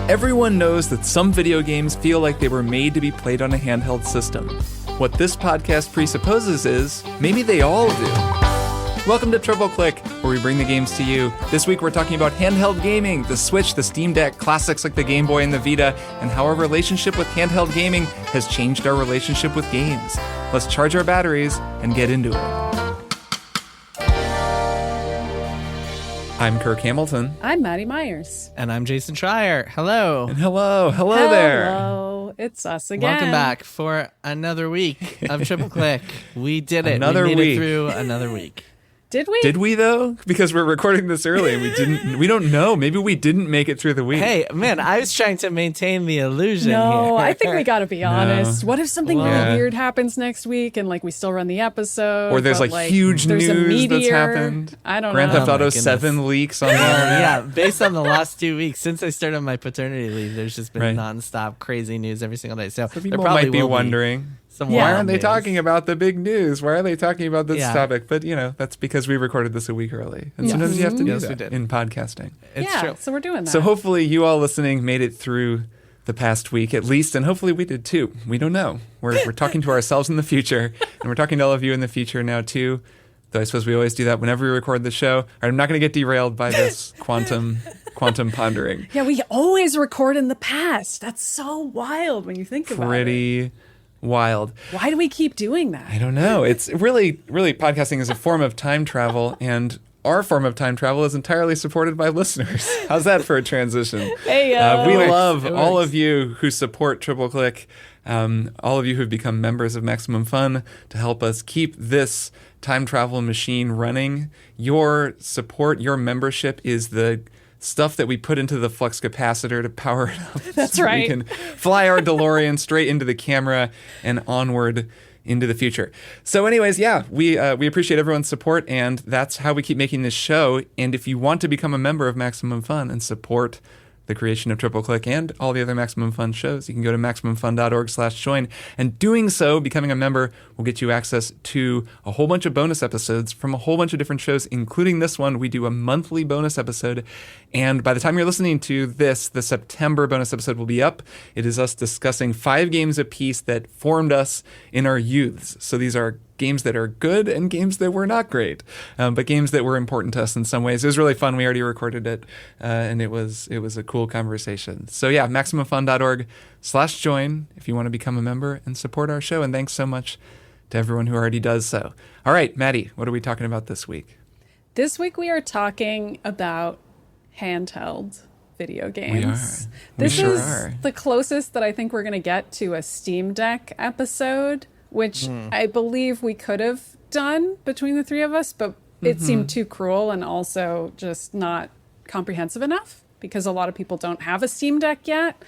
Everyone knows that some video games feel like they were made to be played on a handheld system. What this podcast presupposes is, maybe they all do. Welcome to Triple Click, where we bring the games to you. This week we're talking about handheld gaming, the Switch, the Steam Deck, classics like the Game Boy and the Vita, and how our relationship with handheld gaming has changed our relationship with games. Let's charge our batteries and get into it. I'm Kirk Hamilton. I'm Maddy Myers. And I'm Jason Schreier. Hello. And hello there. Hello. It's us again. Welcome back for another week of Triple Click. We did it. Another we made week. it through another week. Did we? Did we though? Because we're recording this early and we don't know. Maybe we didn't make it through the week. Hey, man, I was trying to maintain the illusion No, here. I think we got to be honest. What if something Well, really weird happens next week and we still run the episode? Or there's but, huge there's a news that's meteor? happened. I don't Grand know. Theft Oh, Auto my 7 leaks on Yeah, based on the last 2 weeks, since I started my paternity leave, there's just been Right. nonstop crazy news every single day. So So there people probably might be will wondering, some Yeah. why wild aren't they news. talking about the big news? Why are they talking about this Yeah. topic? But, that's because we recorded this a week early. And Yes. sometimes you have to do Yes, we that did. in podcasting. It's yeah, true. so we're doing that. So hopefully you all listening made it through the past week at least, and hopefully we did too. We don't know. We're talking to ourselves in the future, and we're talking to all of you in the future now too. Though I suppose we always do that whenever we record the show. All right, I'm not going to get derailed by this quantum pondering. Yeah, we always record in the past. That's so wild when you think about it. Pretty wild. Why do we keep doing that? I don't know. It's really podcasting is a form of time travel, and our form of time travel is entirely supported by listeners. How's that for a transition? Hey, We works. love It all works. of you who support Triple Click, all of you who've become members of Maximum Fun to help us keep this time travel machine running. Your support, your membership is the stuff that we put into the flux capacitor to power it up. That's so right. We can fly our DeLorean straight into the camera and onward into the future. So anyways, yeah, we appreciate everyone's support, and that's how we keep making this show. And if you want to become a member of Maximum Fun and support the creation of Triple Click and all the other Maximum Fun shows, you can go to MaximumFun.org/join. And doing so, becoming a member, will get you access to a whole bunch of bonus episodes from a whole bunch of different shows, including this one. We do a monthly bonus episode. And by the time you're listening to this, the September bonus episode will be up. It is us discussing 5 games apiece that formed us in our youths. So these are games that are good and games that were not great, but games that were important to us in some ways. It was really fun. We already recorded it, and it was a cool conversation. So yeah, MaximumFun.org/join if you want to become a member and support our show. And thanks so much to everyone who already does so. All right, Maddy, what are we talking about this week? This week we are talking about handheld video games. We This sure is are. the closest that I think we're going to get to a Steam Deck episode, which I believe we could have done between the three of us, but it seemed too cruel and also just not comprehensive enough because a lot of people don't have a Steam Deck yet.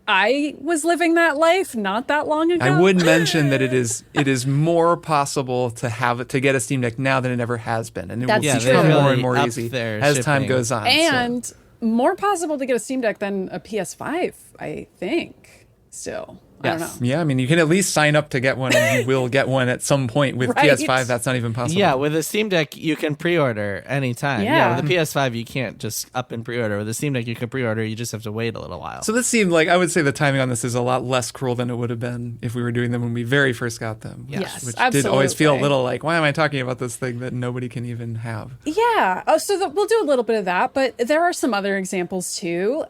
I was living that life not that long ago. I would mention that it is more possible to get a Steam Deck now than it ever has been, and it That's will true. become They've more really and more upped easy their as time shipping. goes on. And so. more possible to get a Steam Deck than a PS5, I think, still. I don't know. Yes. Yeah, I mean, you can at least sign up to get one, and you will get one at some point. With Right. PS5, that's not even possible. Yeah, with a Steam Deck, you can pre-order anytime. Yeah. With a PS5, you can't just up and pre-order. With a Steam Deck, you can pre-order. You just have to wait a little while. So this seemed like, I would say the timing on this is a lot less cruel than it would have been if we were doing them when we very first got them. Yes, Which absolutely. did always feel a little like, why am I talking about this thing that nobody can even have? Yeah. Oh, so we'll do a little bit of that, but there are some other examples too.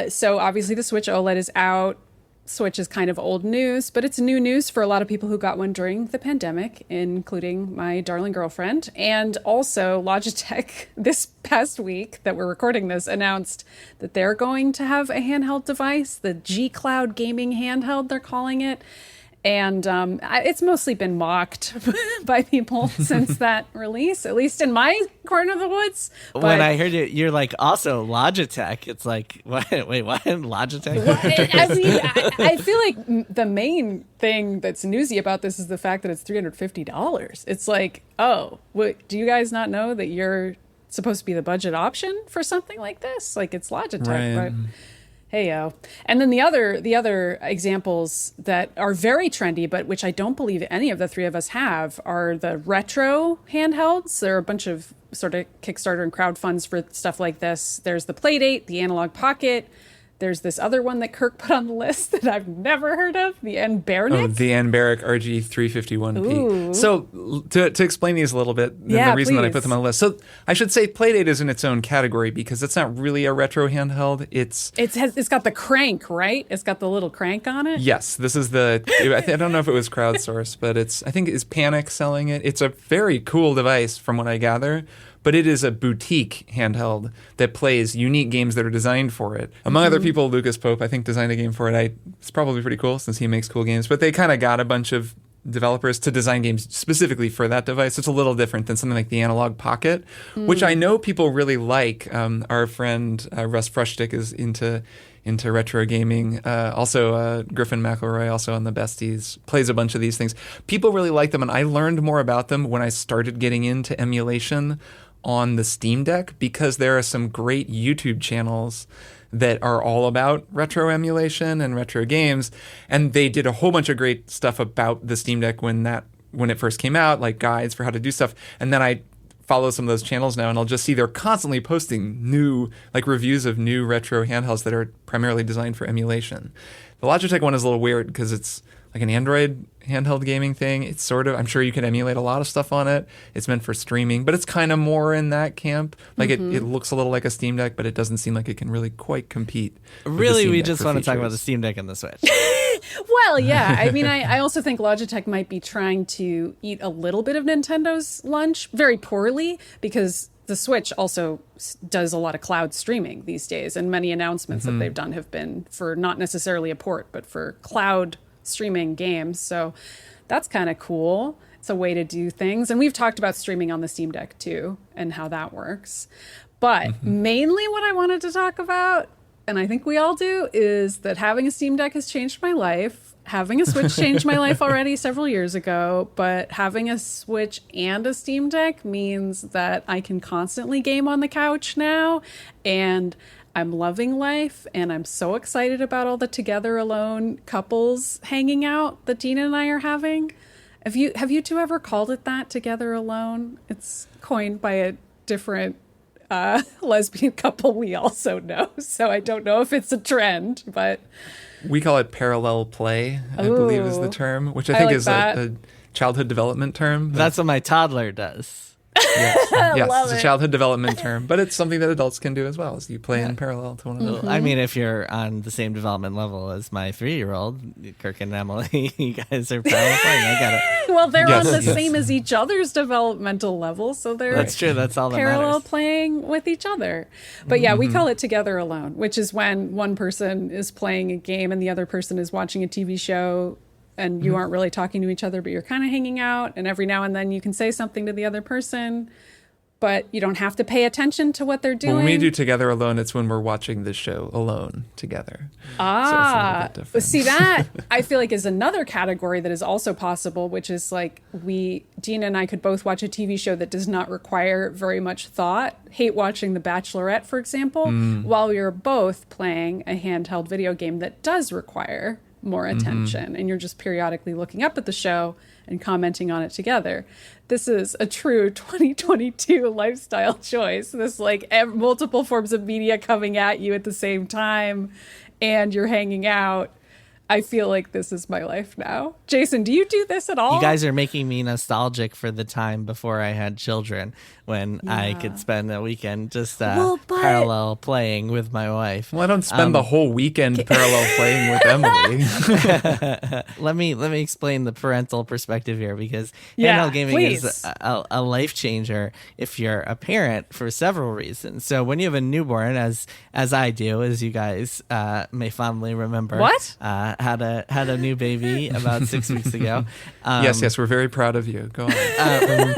So obviously the Switch OLED is out. Switch is kind of old news, but it's new news for a lot of people who got one during the pandemic, including my darling girlfriend. And also Logitech this past week that we're recording this announced that they're going to have a handheld device, the G Cloud gaming handheld, they're calling it. And it's mostly been mocked by people since that release, at least in my corner of the woods. But when I heard it, you're like, also Logitech. It's like, what? Wait, what? Logitech? I mean, I feel like the main thing that's newsy about this is the fact that it's $350. It's like, oh, what, do you guys not know that you're supposed to be the budget option for something like this? Like, it's Logitech, Right. but Heyo. And then the other examples that are very trendy, but which I don't believe any of the three of us have, are the retro handhelds. There are a bunch of sort of Kickstarter and crowd funds for stuff like this. There's the Playdate, the Analog Pocket. There's this other one that Kirk put on the list that I've never heard of, the Anbernic. Oh, the Anbernic RG351P. Ooh. So to explain these a little bit, Yeah, the reason that I please. put them on the list. So I should say Playdate is in its own category because it's not really a retro handheld. It's got the crank, right? It's got the little crank on it. Yes, this is I don't know if it was crowdsourced, but I think it's Panic selling it. It's a very cool device from what I gather, but it is a boutique handheld that plays unique games that are designed for it. Among other people, Lucas Pope, I think, designed a game for it. It's probably pretty cool since he makes cool games, but they kind of got a bunch of developers to design games specifically for that device. It's a little different than something like the Analog Pocket, which I know people really like. Our friend Russ Frushtick is into retro gaming. Also, Griffin McElroy, also on the Besties, plays a bunch of these things. People really like them, and I learned more about them when I started getting into emulation on the Steam Deck, because there are some great YouTube channels that are all about retro emulation and retro games, and they did a whole bunch of great stuff about the Steam Deck when it first came out, like guides for how to do stuff. And then I follow some of those channels now, and I'll just see they're constantly posting new reviews of new retro handhelds that are primarily designed for emulation. The Logitech one is a little weird because it's like an Android handheld gaming thing. It's sort of, I'm sure you can emulate a lot of stuff on it. It's meant for streaming, but it's kind of more in that camp. Like it looks a little like a Steam Deck, but it doesn't seem like it can really quite compete. Really, we just want to talk about the Steam Deck and the Switch. Well, yeah. I mean, I also think Logitech might be trying to eat a little bit of Nintendo's lunch very poorly, because the Switch also does a lot of cloud streaming these days, and many announcements that they've done have been for not necessarily a port, but for cloud streaming games. So that's kind of cool. It's a way to do things. And we've talked about streaming on the Steam Deck too, and how that works. But mainly what I wanted to talk about, and I think we all do, is that having a Steam Deck has changed my life. Having a Switch changed my life already several years ago, but having a Switch and a Steam Deck means that I can constantly game on the couch now, and I'm loving life, and I'm so excited about all the Together Alone couples hanging out that Dina and I are having. Have you two ever called it that, Together Alone? It's coined by a different lesbian couple we also know, so I don't know if it's a trend, but we call it parallel play, I believe is the term, which I think is a childhood development term. That's what my toddler does. Yes, Love it's a it. childhood development term, but it's something that adults can do as well, as you play in parallel to one another. I mean, if you're on the same development level as my 3-year-old, Kirk and Emily, you guys are parallel playing. I got it. well, they're Yes, on the yes. same as each other's developmental level, so they're That's true. That's all that parallel matters. playing with each other. But yeah, we call it Together Alone, which is when one person is playing a game and the other person is watching a TV show, and you aren't really talking to each other, but you're kind of hanging out, and every now and then you can say something to the other person, but you don't have to pay attention to what they're doing. When we do Together Alone, it's when we're watching the show alone together. So it's a little bit different. See, that I feel like is another category that is also possible, which is like Dina and I could both watch a TV show that does not require very much thought. Hate watching The Bachelorette, for example, while we are both playing a handheld video game that does require more attention, and you're just periodically looking up at the show and commenting on it together. This is a true 2022 lifestyle choice. This multiple forms of media coming at you at the same time, and you're hanging out. I feel like this is my life now. Jason, do you do this at all? You guys are making me nostalgic for the time before I had children, when I could spend a weekend just parallel playing with my wife. Well, I don't spend the whole weekend parallel playing with Emily. Let me explain the parental perspective here, because Yeah, handheld gaming please. is a life changer if you're a parent, for several reasons. So when you have a newborn, as I do, as you guys may fondly remember, What? Had a new baby about 6 weeks ago. Yes, we're very proud of you. Go on.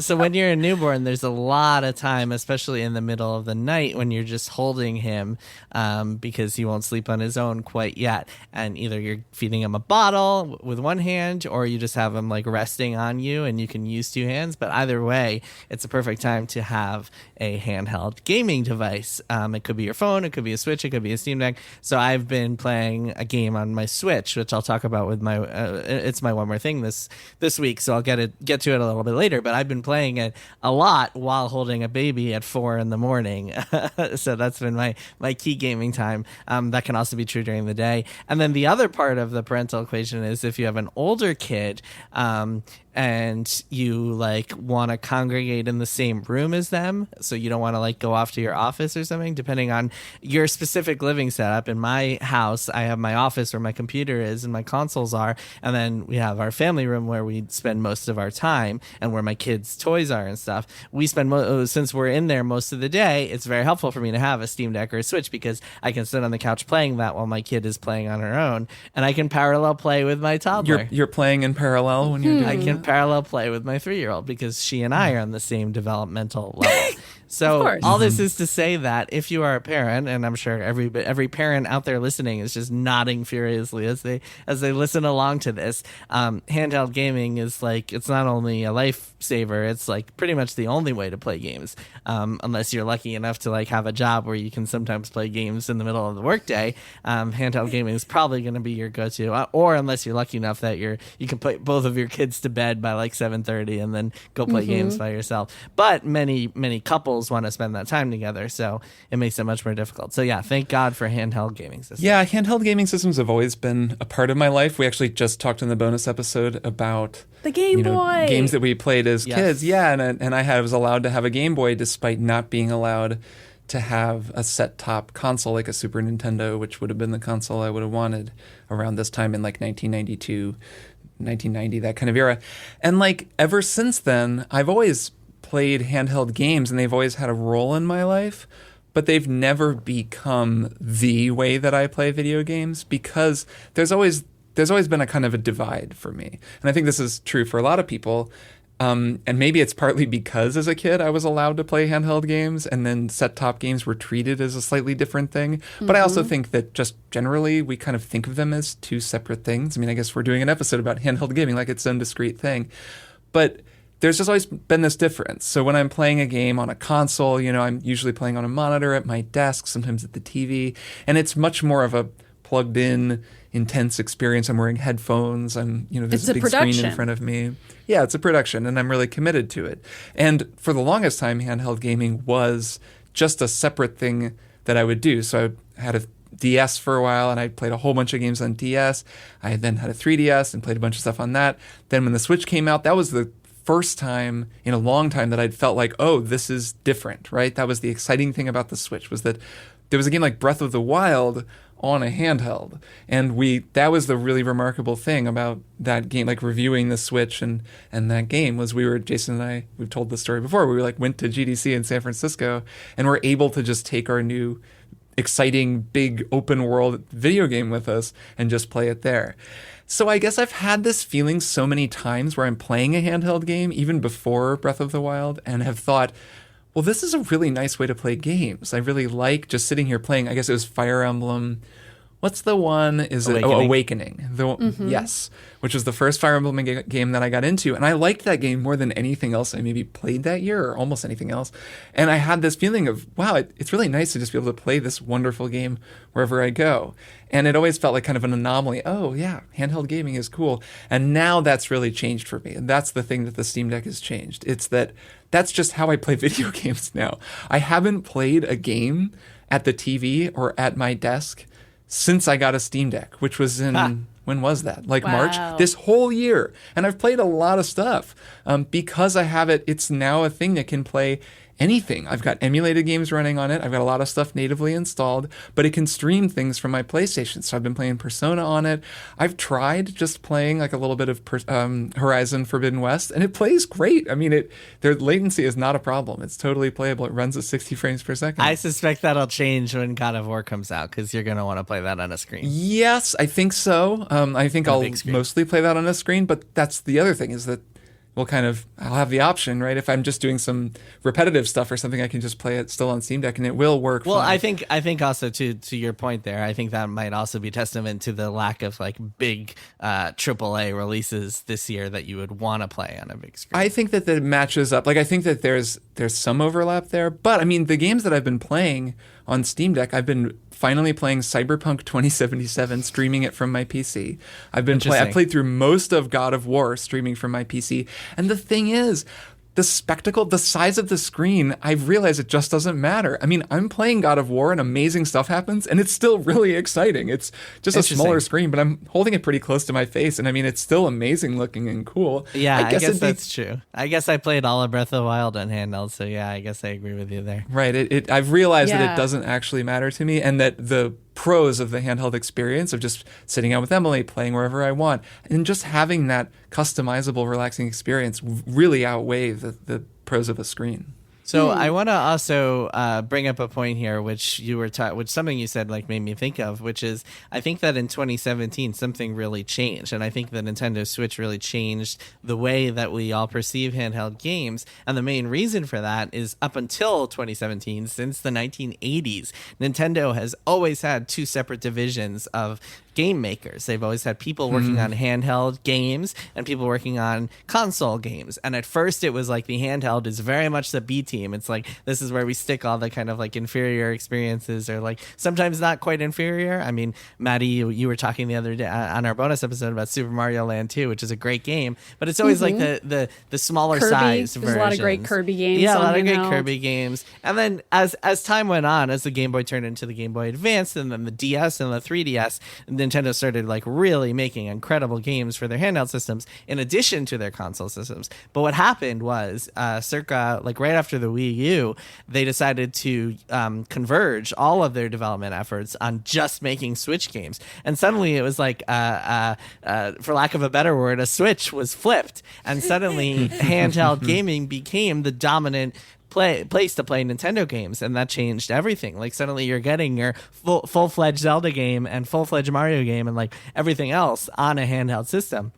So when you're a newborn, there's a lot of time, especially in the middle of the night, when you're just holding him because he won't sleep on his own quite yet. And either you're feeding him a bottle with one hand, or you just have him like resting on you and you can use two hands. But either way, it's a perfect time to have a handheld gaming device. It could be your phone, it could be a Switch, it could be a Steam Deck. So I've been playing a game on my Switch, which I'll talk about with my it's my one more thing this week. So I'll get to it a little bit later. But I've been playing it a lot while holding a baby at 4 a.m. So that's been my key gaming time. That can also be true during the day. And then the other part of the parental equation is if you have an older kid and you like want to congregate in the same room as them, so you don't want to like go off to your office or something, depending on your specific living setup. In my house, I have my office where my computer is and my consoles are, and then we have our family room where we spend most of our time and where my kids' toys are and stuff. We spend since we're in there most of the day, it's very helpful for me to have a Steam Deck or a Switch because I can sit on the couch playing that while my kid is playing on her own, and I can parallel play with my toddler. You're playing in parallel when you're doing I can parallel play with my 3-year-old because she and I are on the same developmental level. So all this is to say that if you are a parent, and I'm sure every parent out there listening is just nodding furiously as they listen along to this, handheld gaming is like, it's not only a lifesaver, it's like pretty much the only way to play games, unless you're lucky enough to like have a job where you can sometimes play games in the middle of the workday. Handheld gaming is probably going to be your go-to, or unless you're lucky enough that you can put both of your kids to bed by like 7:30 and then go play games by yourself. But many couples want to spend that time together, so it makes it much more difficult. So yeah, thank God for handheld gaming systems. Yeah, handheld gaming systems have always been a part of my life. We actually just talked in the bonus episode about the Game Boy games that we played as kids. Yeah, and I was allowed to have a Game Boy despite not being allowed to have a set-top console like a Super Nintendo, which would have been the console I would have wanted around this time in like 1992, 1990, that kind of era. And like ever since then, I've always played handheld games and they've always had a role in my life, but they've never become the way that I play video games because there's always been a kind of a divide for me. And I think this is true for a lot of people. And maybe it's partly because as a kid I was allowed to play handheld games and then set-top games were treated as a slightly different thing. But I also think that just generally we kind of think of them as two separate things. I mean, I guess we're doing an episode about handheld gaming like it's some discrete thing. But there's just always been this difference. So when I'm playing a game on a console, I'm usually playing on a monitor at my desk, sometimes at the TV, and it's much more of a plugged in, intense experience. I'm wearing headphones. There's a big screen in front of me. Yeah, it's a production, and I'm really committed to it. And for the longest time, handheld gaming was just a separate thing that I would do. So I had a DS for a while, and I played a whole bunch of games on DS. I then had a 3DS and played a bunch of stuff on that. Then when the Switch came out, that was the first time in a long time that I'd felt like, oh, this is different, right? That was the exciting thing about the Switch, was that there was a game like Breath of the Wild on a handheld. And that was the really remarkable thing about that game, like reviewing the Switch and that game was Jason and I, we've told this story before, we went to GDC in San Francisco and were able to just take our new exciting big open world video game with us and just play it there. So I guess I've had this feeling so many times where I'm playing a handheld game, even before Breath of the Wild, and have thought, well, this is a really nice way to play games. I really like just sitting here playing. I guess it was Fire Emblem. What's the one? Is it Awakening? Yes, which was the first Fire Emblem game that I got into. And I liked that game more than anything else I maybe played that year, or almost anything else. And I had this feeling of, wow, it's really nice to just be able to play this wonderful game wherever I go. And it always felt like kind of an anomaly. Oh, yeah, handheld gaming is cool. And now that's really changed for me. And that's the thing that the Steam Deck has changed. It's that's just how I play video games now. I haven't played a game at the TV or at my desk since I got a Steam Deck, which was when was that? Like March? This whole year. And I've played a lot of stuff. Because I have it, it's now a thing that can play anything. I've got emulated games running on it. I've got a lot of stuff natively installed, but it can stream things from my PlayStation. So I've been playing Persona on it. I've tried just playing like a little bit of Horizon Forbidden West, and it plays great. I mean, their latency is not a problem. It's totally playable. It runs at 60 frames per second. I suspect that'll change when God of War comes out, because you're going to want to play that on a screen. Yes, I think so. I think I'll mostly play that on a screen, but that's the other thing, is that I'll have the option, right? If I'm just doing some repetitive stuff or something, I can just play it still on Steam Deck and it will work Well, fine. I think also to your point there, I think that might also be testament to the lack of like big AAA releases this year that you would want to play on a big screen. I think that matches up. Like, I think that there's some overlap there, but I mean, the games that I've been playing on Steam Deck, I've been finally playing Cyberpunk 2077, streaming it from my PC. I played through most of God of War streaming from my PC, and the thing is, the spectacle, the size of the screen, I've realized it just doesn't matter. I mean, I'm playing God of War and amazing stuff happens, and it's still really exciting. It's just a smaller screen, but I'm holding it pretty close to my face, and I mean, it's still amazing looking and cool. Yeah, I guess that's true. I guess I played all of Breath of the Wild on handheld, so yeah, I guess I agree with you there. Right. I've realized that it doesn't actually matter to me, and that the pros of the handheld experience of just sitting out with Emily, playing wherever I want, and just having that customizable, relaxing experience really outweigh the pros of a screen. So I want to also bring up a point here, which you were which something you said like made me think of, which is I think that in 2017 something really changed, and I think the Nintendo Switch really changed the way that we all perceive handheld games. And the main reason for that is up until 2017, since the 1980s, Nintendo has always had two separate divisions of game makers. They've always had people working on handheld games and people working on console games. And at first it was like the handheld is very much the B team. It's like, this is where we stick all the kind of like inferior experiences, or like sometimes not quite inferior. I mean, Maddy, you were talking the other day on our bonus episode about Super Mario Land 2, which is a great game, but it's always like the smaller size versions. There's a lot of great Kirby games. Yeah, a lot of great handheld. Kirby games. And then as time went on, as the Game Boy turned into the Game Boy Advance and then the DS and the 3DS, Nintendo started like really making incredible games for their handheld systems in addition to their console systems. But what happened was circa like right after the Wii U, they decided to converge all of their development efforts on just making Switch games. And suddenly it was like, for lack of a better word, a switch was flipped. And suddenly handheld gaming became the dominant place to play Nintendo games, and that changed everything. Like suddenly you're getting your full-fledged Zelda game and full-fledged Mario game and like everything else on a handheld system.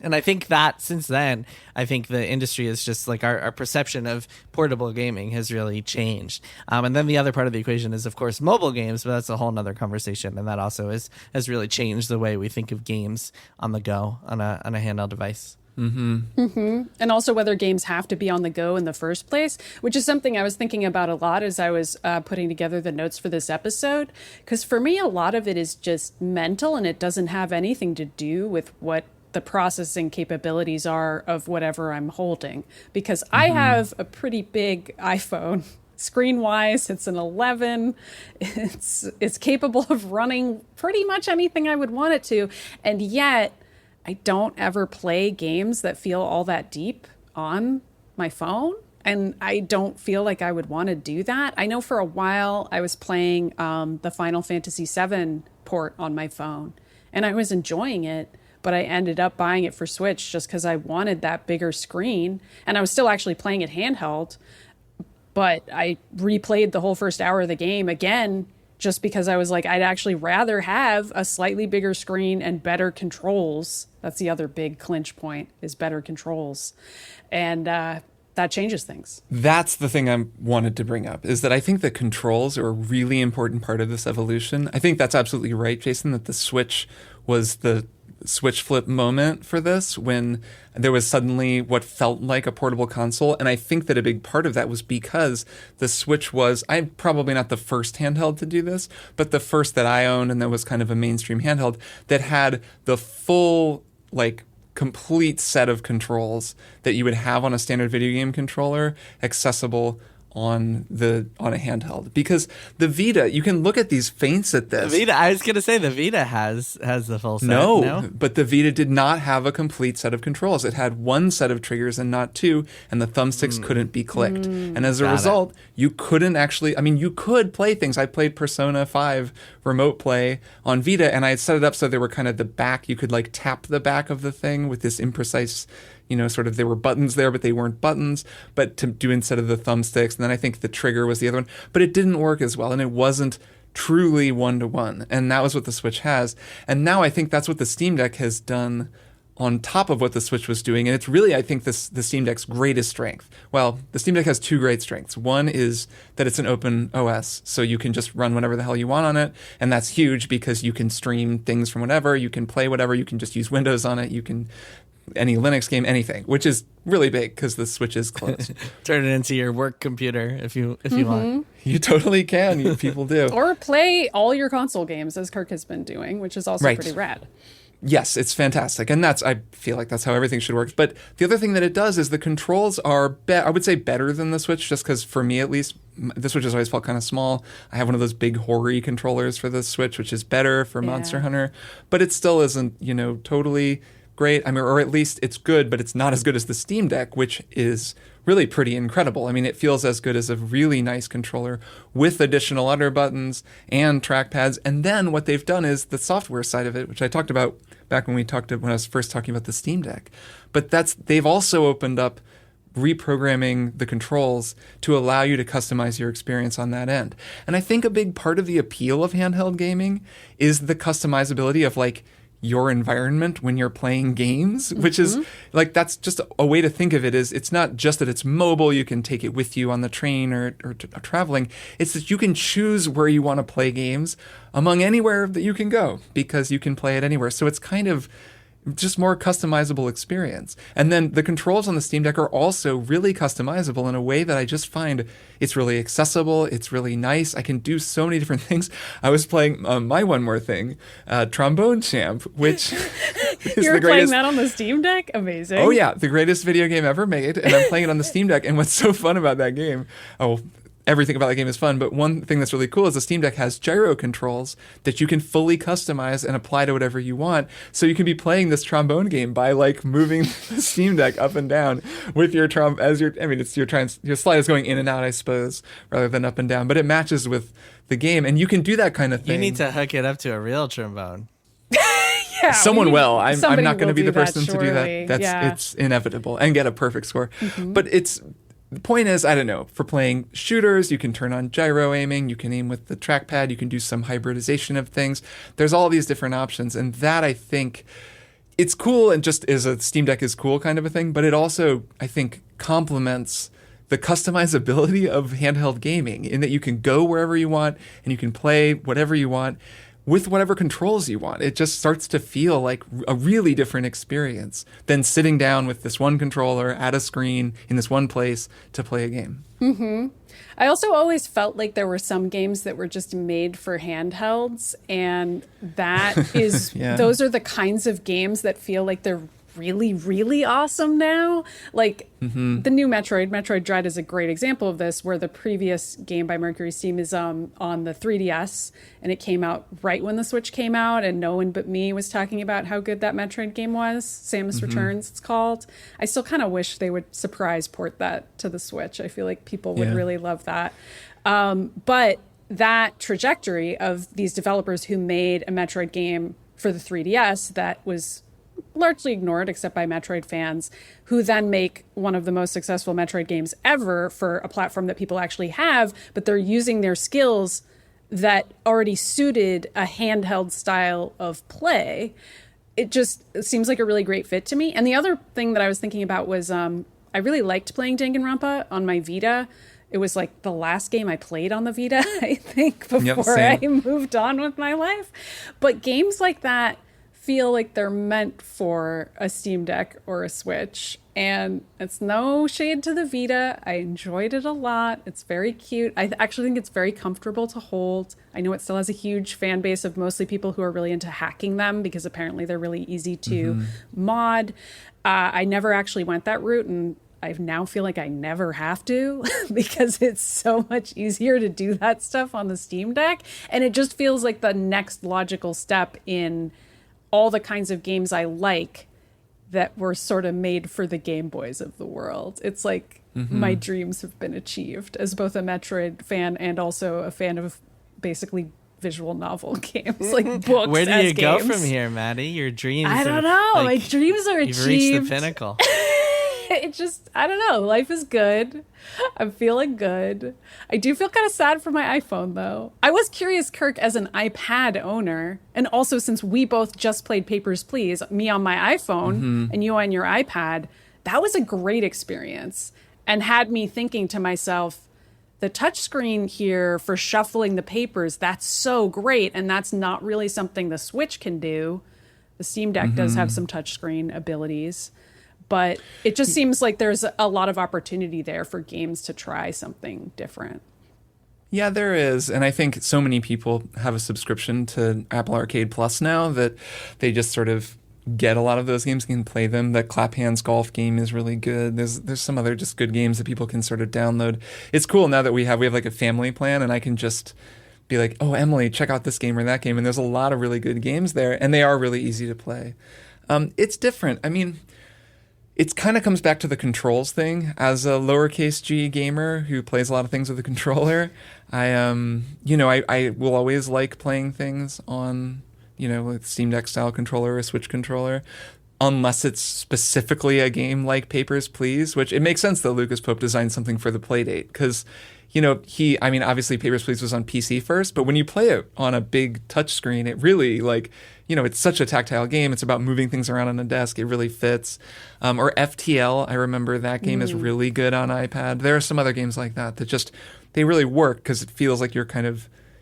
And I think that since then, I think the industry is just like our perception of portable gaming has really changed. And then the other part of the equation is, of course, mobile games, but that's a whole nother conversation. And that also has really changed the way we think of games on the go on a handheld device. And also whether games have to be on the go in the first place, which is something I was thinking about a lot as I was putting together the notes for this episode. Because for me, a lot of it is just mental, and it doesn't have anything to do with what the processing capabilities are of whatever I'm holding. Because I have a pretty big iPhone. Screen-wise, it's an 11. It's capable of running pretty much anything I would want it to. And yet I don't ever play games that feel all that deep on my phone. And I don't feel like I would want to do that. I know for a while I was playing the Final Fantasy VII port on my phone, and I was enjoying it, but I ended up buying it for Switch just because I wanted that bigger screen. And I was still actually playing it handheld, but I replayed the whole first hour of the game again just because I was like, I'd actually rather have a slightly bigger screen and better controls. That's the other big clinch point, is better controls. And that changes things. That's the thing I wanted to bring up, is that I think the controls are a really important part of this evolution. I think that's absolutely right, Jason, that the Switch was the switch flip moment for this, when there was suddenly what felt like a portable console. And I think that a big part of that was because the Switch was, I'm probably not the first handheld to do this, but the first that I owned, and that was kind of a mainstream handheld that had the full, like, complete set of controls that you would have on a standard video game controller accessible on a handheld. Because the Vita, you can look at these feints at this. The Vita, I was gonna say the Vita has the full set. No, but the Vita did not have a complete set of controls. It had one set of triggers and not two, and the thumbsticks couldn't be clicked. And as a result, you couldn't actually, I mean, you could play things. I played Persona 5 remote play on Vita, and I had set it up so there were kind of the back, you could like tap the back of the thing with this imprecise, sort of, there were buttons there, but they weren't buttons, but to do instead of the thumbsticks. And then I think the trigger was the other one, but it didn't work as well. And it wasn't truly one-to-one. And that was what the Switch has. And now I think that's what the Steam Deck has done on top of what the Switch was doing. And it's really, I think, the Steam Deck's greatest strength. Well, the Steam Deck has two great strengths. One is that it's an open OS, so you can just run whatever the hell you want on it. And that's huge because you can stream things from whatever, you can play whatever, you can just use Windows on it, you can any Linux game, anything, which is really big because the Switch is closed. Turn it into your work computer if you want. You totally can. People do. Or play all your console games, as Kirk has been doing, which is also pretty rad. Yes, it's fantastic. And I feel like that's how everything should work. But the other thing that it does is the controls are, I would say, better than the Switch, just because for me at least, the Switch has always felt kind of small. I have one of those big hoary controllers for the Switch, which is better for Monster Hunter. But it still isn't, totally great. I mean, or at least it's good, but it's not as good as the Steam Deck, which is really pretty incredible. I mean, it feels as good as a really nice controller with additional under buttons and trackpads. And then what they've done is the software side of it, which I talked about back when I was first talking about the Steam Deck. But they've also opened up reprogramming the controls to allow you to customize your experience on that end. And I think a big part of the appeal of handheld gaming is the customizability of your environment when you're playing games, which is that's just a way to think of it. Is it's not just that it's mobile, you can take it with you on the train or traveling. It's that you can choose where you want to play games among anywhere that you can go because you can play it anywhere. So it's kind of just more customizable experience. And then the controls on the Steam Deck are also really customizable in a way that I just find it's really accessible. It's really nice. I can do so many different things. I was playing my one more thing, Trombone Champ, which is You're playing that on the Steam Deck? Amazing. Oh yeah, the greatest video game ever made. And I'm playing it on the Steam Deck. And what's so fun about that game, everything about the game is fun, but one thing that's really cool is the Steam Deck has gyro controls that you can fully customize and apply to whatever you want. So you can be playing this trombone game by moving the Steam Deck up and down with your your slide is going in and out, I suppose, rather than up and down, but it matches with the game, and you can do that kind of thing. You need to hook it up to a real trombone. Yeah, someone will. I'm not going to be the person to do that. Yeah. It's inevitable, and get a perfect score. But the point is, I don't know, for playing shooters, you can turn on gyro aiming, you can aim with the trackpad, you can do some hybridization of things. There's all these different options, and that, I think, it's cool and just is a Steam Deck is cool kind of a thing, but it also, I think, complements the customizability of handheld gaming in that you can go wherever you want and you can play whatever you want with whatever controls you want. It just starts to feel like a really different experience than sitting down with this one controller at a screen in this one place to play a game. Mm-hmm. I also always felt like there were some games that were just made for handhelds, and that is those are the kinds of games that feel like they're really, really awesome now. The new Metroid Dread is a great example of this, where the previous game by Mercury Steam is on the 3DS, and it came out right when the Switch came out, and no one but me was talking about how good that Metroid game was. Samus Returns, it's called. I still kind of wish they would surprise port that to the Switch. I feel like people would really love that. But that trajectory of these developers who made a Metroid game for the 3DS that was largely ignored except by Metroid fans, who then make one of the most successful Metroid games ever for a platform that people actually have, but they're using their skills that already suited a handheld style of play. It just seems like a really great fit to me. And the other thing that I was thinking about was I really liked playing Danganronpa on my Vita. It was like the last game I played on the Vita, I think, before I moved on with my life. But games like that feel like they're meant for a Steam Deck or a Switch. And it's no shade to the Vita. I enjoyed it a lot. It's very cute. I actually think it's very comfortable to hold. I know it still has a huge fan base of mostly people who are really into hacking them because apparently they're really easy to mod. I never actually went that route, and I now feel like I never have to because it's so much easier to do that stuff on the Steam Deck. And it just feels like the next logical step in all the kinds of games I like that were sort of made for the Game Boys of the world. It's like my dreams have been achieved as both a Metroid fan and also a fan of basically visual novel games, like books. Where do you go games. from here, Maddy? Your dreams. I don't know. My dreams are you've achieved. Reached the pinnacle. it just, I don't know. Life is good. I'm feeling good. I do feel kind of sad for my iPhone, though. I was curious, Kirk, as an iPad owner, and also since we both just played Papers, Please, me on my iPhone and you on your iPad, that was a great experience and had me thinking to myself, the touchscreen here for shuffling the papers, that's so great. And that's not really something the Switch can do. The Steam Deck does have some touchscreen abilities, but it just seems like there's a lot of opportunity there for games to try something different. Yeah, there is. And I think so many people have a subscription to Apple Arcade Plus now that they just sort of get a lot of those games, can play them. The Clap Hands golf game is really good. There's some other just good games that people can sort of download. It's cool now that we have like a family plan, and I can just be like, oh, Emily, check out this game or that game. And there's a lot of really good games there, and they are really easy to play. It's different. I mean, it kind of comes back to the controls thing. As a lowercase g gamer who plays a lot of things with a controller, I will always like playing things on, with Steam Deck style controller or Switch controller, unless it's specifically a game like Papers, Please, which it makes sense that Lucas Pope designed something for the Playdate because, obviously Papers, Please was on PC first, but when you play it on a big touchscreen, it really it's such a tactile game. It's about moving things around on a desk. It really fits. Or FTL, I remember that game is really good on iPad. There are some other games like that just, they really work because it feels like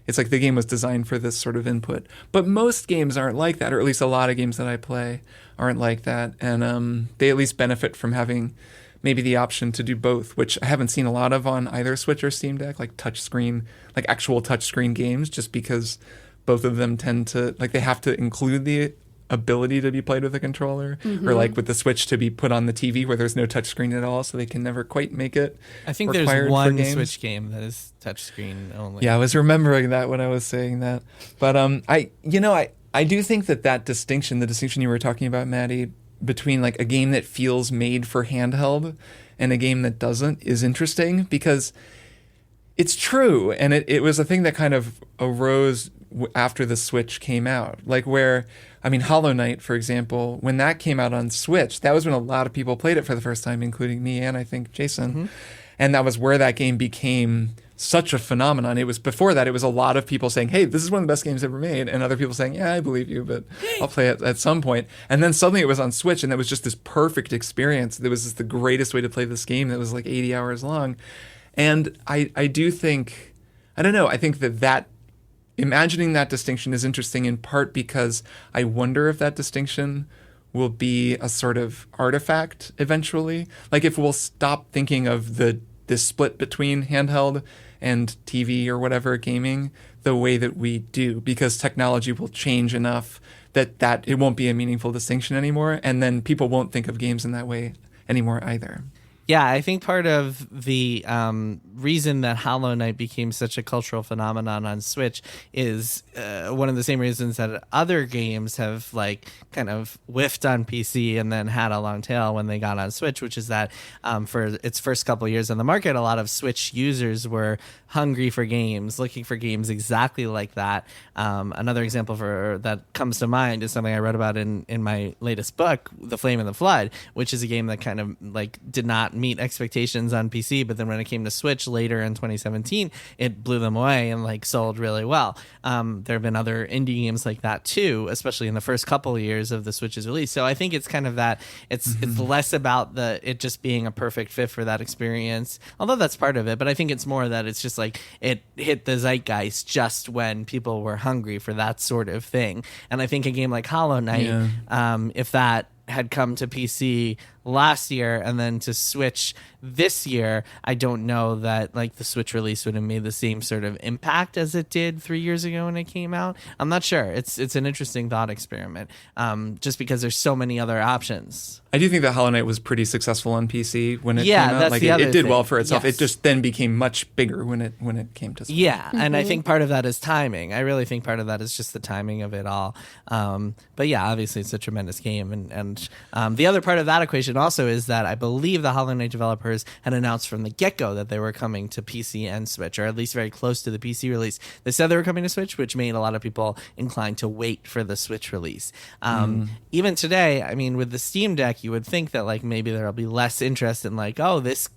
it's like the game was designed for this sort of input. But most games aren't like that, or at least a lot of games that I play aren't like that. And they at least benefit from having maybe the option to do both, which I haven't seen a lot of on either Switch or Steam Deck, like actual touchscreen games, just because both of them tend to, they have to include the ability to be played with a controller, or with the Switch to be put on the TV where there's no touchscreen at all, so they can never quite make it. I think there's one Switch game that is touchscreen only. Yeah, I was remembering that when I was saying that. But I do think that distinction, the distinction you were talking about, Maddy, between a game that feels made for handheld and a game that doesn't is interesting, because it's true, and it was a thing that kind of arose after the Switch came out. Hollow Knight, for example, when that came out on Switch, that was when a lot of people played it for the first time, including me and I think Jason. And that was where that game became such a phenomenon. It was before that, it was a lot of people saying, hey, this is one of the best games ever made, and other people saying, yeah, I believe you, but I'll play it at some point. And then suddenly it was on Switch, and that was just this perfect experience. It was just the greatest way to play this game that was 80 hours long. And I do think, I don't know, I think that imagining that distinction is interesting, in part because I wonder if that distinction will be a sort of artifact eventually. If we'll stop thinking of this split between handheld and TV or whatever gaming the way that we do, because technology will change enough that it won't be a meaningful distinction anymore, and then people won't think of games in that way anymore either. Yeah, I think part of the reason that Hollow Knight became such a cultural phenomenon on Switch is one of the same reasons that other games have kind of whiffed on PC and then had a long tail when they got on Switch, which is that for its first couple of years on the market, a lot of Switch users were hungry for games, looking for games exactly like that. Another example that comes to mind is something I read about in my latest book, The Flame and the Flood, which is a game that kind of did not meet expectations on PC, but then when it came to Switch later in 2017, it blew them away and sold really well. There have been other indie games like that too, especially in the first couple of years of the Switch's release. So I think it's kind of that it's less about it just being a perfect fit for that experience, although that's part of it, but I think it's more that it's just it hit the zeitgeist just when people were hungry for that sort of thing. And I think a game like Hollow Knight, if that had come to PC last year and then to Switch this year, I don't know that the Switch release would have made the same sort of impact as it did 3 years ago when it came out. I'm not sure. It's an interesting thought experiment, just because there's so many other options. I do think that Hollow Knight was pretty successful on PC when it came out. That's it did thing. Well for itself. Yes. It just then became much bigger when it came to Switch. Yeah, and I think part of that is timing. I really think part of that is just the timing of it all. But yeah, obviously it's a tremendous game, and the other part of that equation question also is that I believe the Hollow Knight developers had announced from the get-go that they were coming to PC and Switch, or at least very close to the PC release. They said they were coming to Switch, which made a lot of people inclined to wait for the Switch release. Even today, I mean, with the Steam Deck, you would think that like maybe there'll be less interest in like, oh, this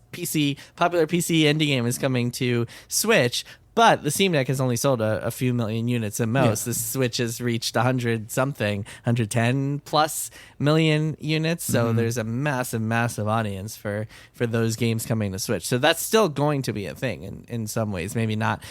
popular PC indie game is coming to Switch. But the Steam Deck has only sold a few million units at most. The Switch has reached 110 plus million units. So there's a massive, massive audience for those games coming to Switch. So that's still going to be a thing in some ways. Maybe not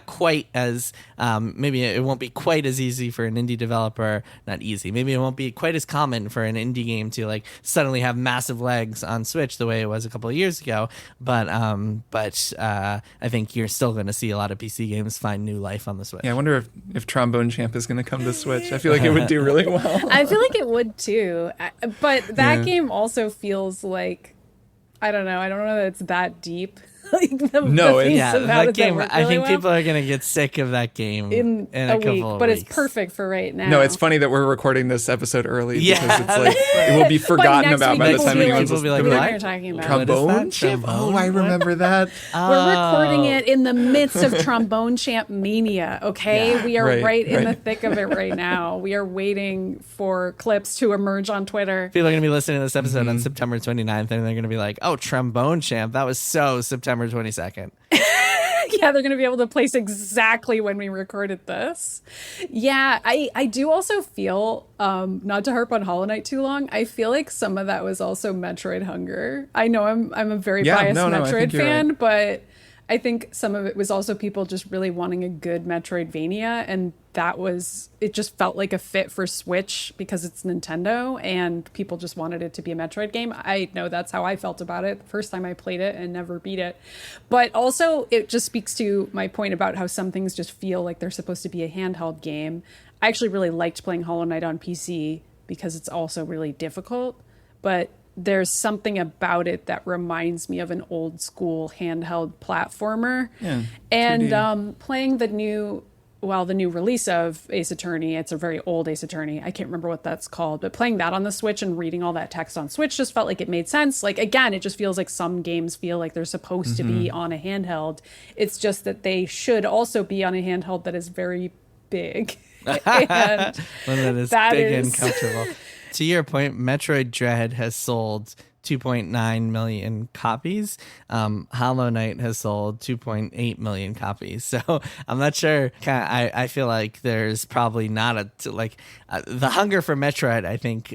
quite as, maybe it won't be quite as easy for an indie developer. Not easy. Maybe it won't be quite as common for an indie game to like suddenly have massive legs on Switch the way it was a couple of years ago. But I think you're still going to see a lot of PC games find new life on the Switch. Yeah, I wonder if Trombone Champ is going to come to Switch. I feel like it would do really well. I feel like it would too. But that game also feels like, I don't know that it's that deep. Like that game. I think people are gonna get sick of that game in a couple week, of but weeks. It's perfect for right now. No, it's funny that we're recording this episode early because it's like it will be forgotten about by the time anyone's will be like, what what are you talking about? Trombone Champ? Oh, I remember that. We're recording it in the midst of Trombone Champ mania. Okay, we are right in the thick of it right now. We are waiting for clips to emerge on Twitter. People are gonna be listening to this episode on September 29th, and they're gonna be like, "Oh, Trombone Champ, that was so September 22nd." Yeah, they're going to be able to place exactly when we recorded this. Yeah, I do also feel, not to harp on Hollow Knight too long, I feel like some of that was also Metroid hunger. I know I'm a very biased Metroid fan, right. But I think some of it was also people just really wanting a good Metroidvania, and it just felt like a fit for Switch because it's Nintendo and people just wanted it to be a Metroid game. I know that's how I felt about it the first time I played it and never beat it. But also it just speaks to my point about how some things just feel like they're supposed to be a handheld game. I actually really liked playing Hollow Knight on PC because it's also really difficult, but there's something about it that reminds me of an old school handheld platformer. Yeah, and playing the new release of Ace Attorney, it's a very old Ace Attorney. I can't remember what that's called, but playing that on the Switch and reading all that text on Switch just felt like it made sense. Like, again, it just feels like some games feel like they're supposed to be on a handheld. It's just that they should also be on a handheld that is very big. And one that is big and comfortable. To your point, Metroid Dread has sold 2.9 million copies. Hollow Knight has sold 2.8 million copies. So I'm not sure. I feel like there's probably not the hunger for Metroid. I think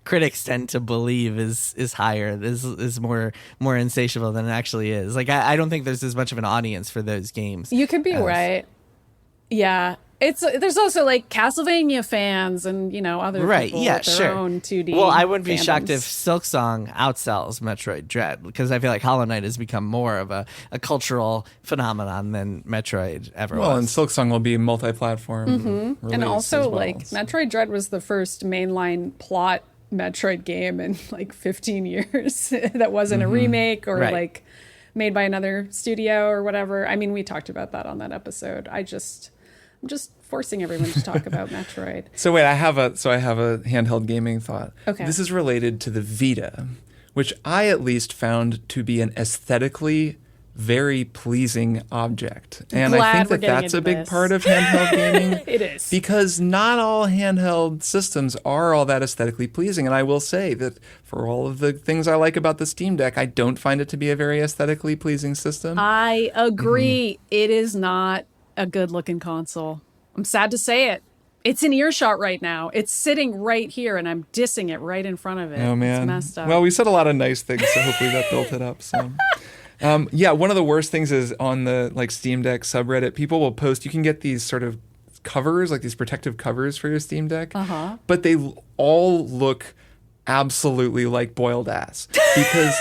critics tend to believe is higher. Is more insatiable than it actually is. Like I don't think there's as much of an audience for those games. You could be right. Yeah. There's also like Castlevania fans and other people with their own 2D. Well, I wouldn't be fandoms. shocked if Silksong outsells Metroid Dread because I feel like Hollow Knight has become more of a cultural phenomenon than Metroid ever was. Well, and Silksong will be multi-platform, and also like Metroid Dread was the first mainline plot Metroid game in like 15 years that wasn't a remake or like made by another studio or whatever. I mean, we talked about that on that episode. I'm just forcing everyone to talk about Metroid. So wait, I have a handheld gaming thought. Okay. This is related to the Vita, which I at least found to be an aesthetically very pleasing object. And I think that's a big part of handheld gaming. It is. Because not all handheld systems are all that aesthetically pleasing. And I will say that for all of the things I like about the Steam Deck, I don't find it to be a very aesthetically pleasing system. I agree. It is not a good looking console. I'm sad to say it. It's in earshot right now. It's sitting right here and I'm dissing it right in front of it. Oh man. It's messed up. Well, we said a lot of nice things, so hopefully that built it up. So one of the worst things is on the Steam Deck subreddit, people will post, you can get these sort of covers, like these protective covers for your Steam Deck. But they all look absolutely like boiled ass because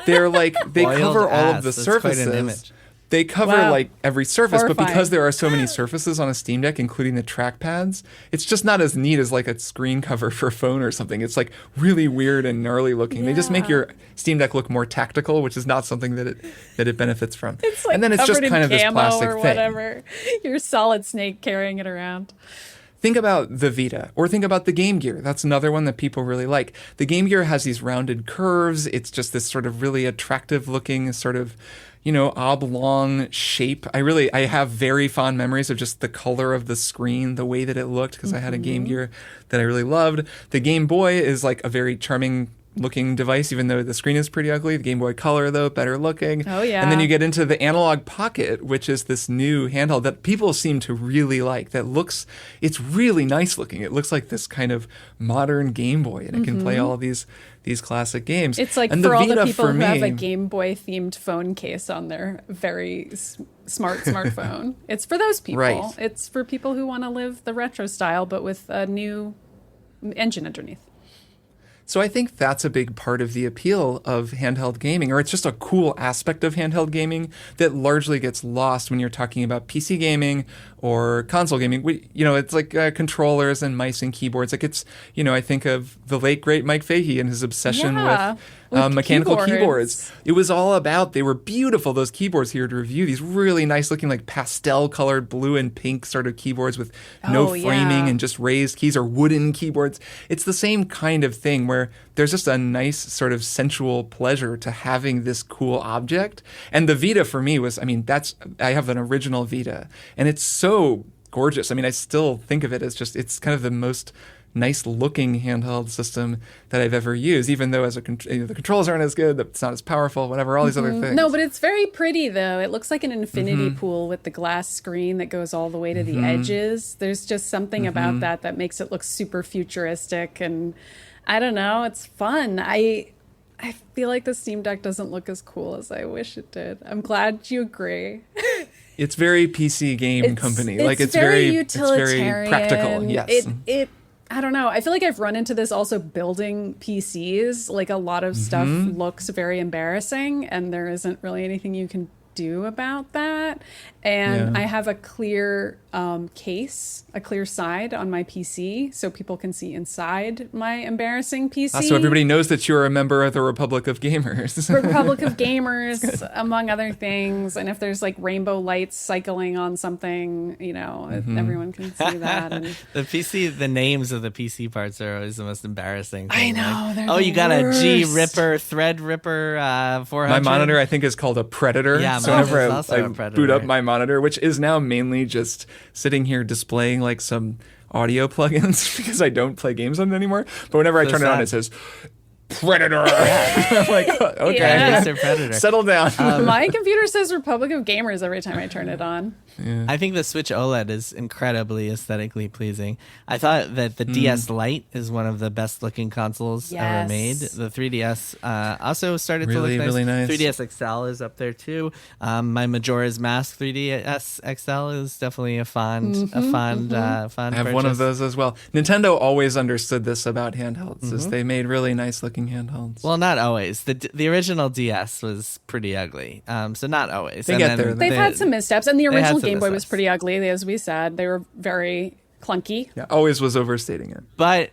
they're like they cover all of the surfaces. They cover every surface, but because there are so many surfaces on a Steam Deck, including the trackpads, it's just not as neat as like a screen cover for a phone or something. It's like really weird and gnarly looking. Yeah. They just make your Steam Deck look more tactical, which is not something that it benefits from. It's like and then it's just kind of this plastic or thing. Whatever. You're Solid Snake carrying it around. think about the Vita or think about the Game Gear. That's another one that people really like. The Game Gear has these rounded curves. It's just this sort of really attractive looking sort of, oblong shape. I have very fond memories of just the color of the screen, the way that it looked, because I had a Game Gear that I really loved. The Game Boy is like a very charming looking device, even though the screen is pretty ugly. The Game Boy Color, though, better looking. Oh, yeah. And then you get into the Analog Pocket, which is this new handheld that people seem to really like. It's really nice looking. It looks like this kind of modern Game Boy, and it can play all of these classic games. It's like and for all Vita, the people who have a me, Game Boy themed phone case on their very smart smartphone. It's for those people. Right. It's for people who want to live the retro style, but with a new engine underneath. So I think that's a big part of the appeal of handheld gaming, or it's just a cool aspect of handheld gaming that largely gets lost when you're talking about PC gaming or console gaming. It's like controllers and mice and keyboards. Like I think of the late, great Mike Fahey and his obsession with mechanical keyboards. It was all about, they were beautiful, those keyboards here to review, these really nice looking like pastel colored blue and pink sort of keyboards with no framing and just raised keys, or wooden keyboards. It's the same kind of thing where there's just a nice sort of sensual pleasure to having this cool object. And the Vita for me was, I have an original Vita and it's so gorgeous. I still think of it as it's kind of the most nice looking handheld system that I've ever used, even though the controls aren't as good, it's not as powerful, whatever, all these other things. No, but it's very pretty though. It looks like an infinity pool with the glass screen that goes all the way to the edges. There's just something about that makes it look super futuristic, and I don't know, it's fun. I feel like the Steam Deck doesn't look as cool as I wish it did. I'm glad you agree. It's very PC game company. It's very utilitarian. It's very practical. Yes. I don't know. I feel like I've run into this also building PCs. Like a lot of stuff looks very embarrassing and there isn't really anything you can do about that. And I have a clear case, a clear side on my PC so people can see inside my embarrassing PC. So everybody knows that you're a member of the Republic of Gamers. Republic of Gamers, among other things. And if there's like rainbow lights cycling on something, everyone can see that. And the names of the PC parts are always the most embarrassing thing. I know. Like, you got a G Ripper, Thread Ripper, 400. My monitor, I think, is called a Predator. Yeah, so whenever I boot up my monitor, which is now mainly just sitting here displaying like some audio plugins because I don't play games on it anymore. But whenever I turn it on, it says Predator. I'm like, okay, Mr. Predator. Settle down. My computer says Republic of Gamers every time I turn it on. Yeah. I think the Switch OLED is incredibly aesthetically pleasing. I thought that the DS Lite is one of the best looking consoles ever made. The 3DS also started to look nice. Really nice. 3DS XL is up there too. My Majora's Mask 3DS XL is definitely a fond I have purchase. one of those as well. Nintendo always understood this about handhelds, is they made really nice looking handhelds. Well, not always. The original DS was pretty ugly. So not always. They get there. They've had some missteps, and the original Game Boy was missteps. pretty ugly, as we said. They were very clunky. Yeah, always was overstating it. But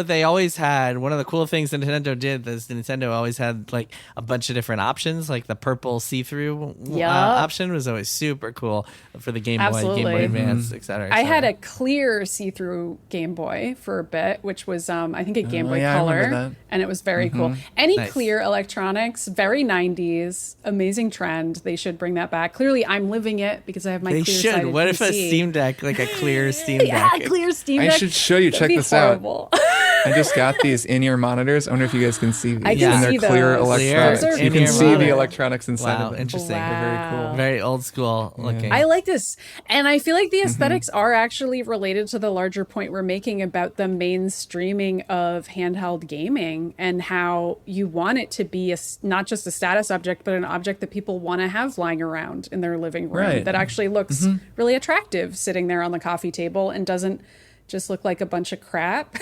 they always had, one of the cool things that Nintendo did is Nintendo always had like a bunch of different options. Like the purple see-through option was always super cool for the Game Boy, Game Boy Advance, etc. I had a clear see-through Game Boy for a bit, which was I think a Game Boy Color, and it was very cool. Any clear electronics, very 90s, amazing trend. They should bring that back. Clearly, I'm living it because I have my clear-sided What PC. if a Steam Deck, like a clear Steam Deck? Clear Steam Deck. I should show you. Check this horrible. out. I just got these in-ear monitors. I wonder if you guys can see these. I can and see they're clear those. electronics. Those are You can beautiful. see the electronics inside Wow, of them. interesting. Wow. They're very cool. Very old school looking. I like this. And I feel like the aesthetics are actually related to the larger point we're making about the mainstreaming of handheld gaming and how you want it to be not just a status object, but an object that people want to have lying around in their living room that actually looks really attractive sitting there on the coffee table and doesn't just look like a bunch of crap.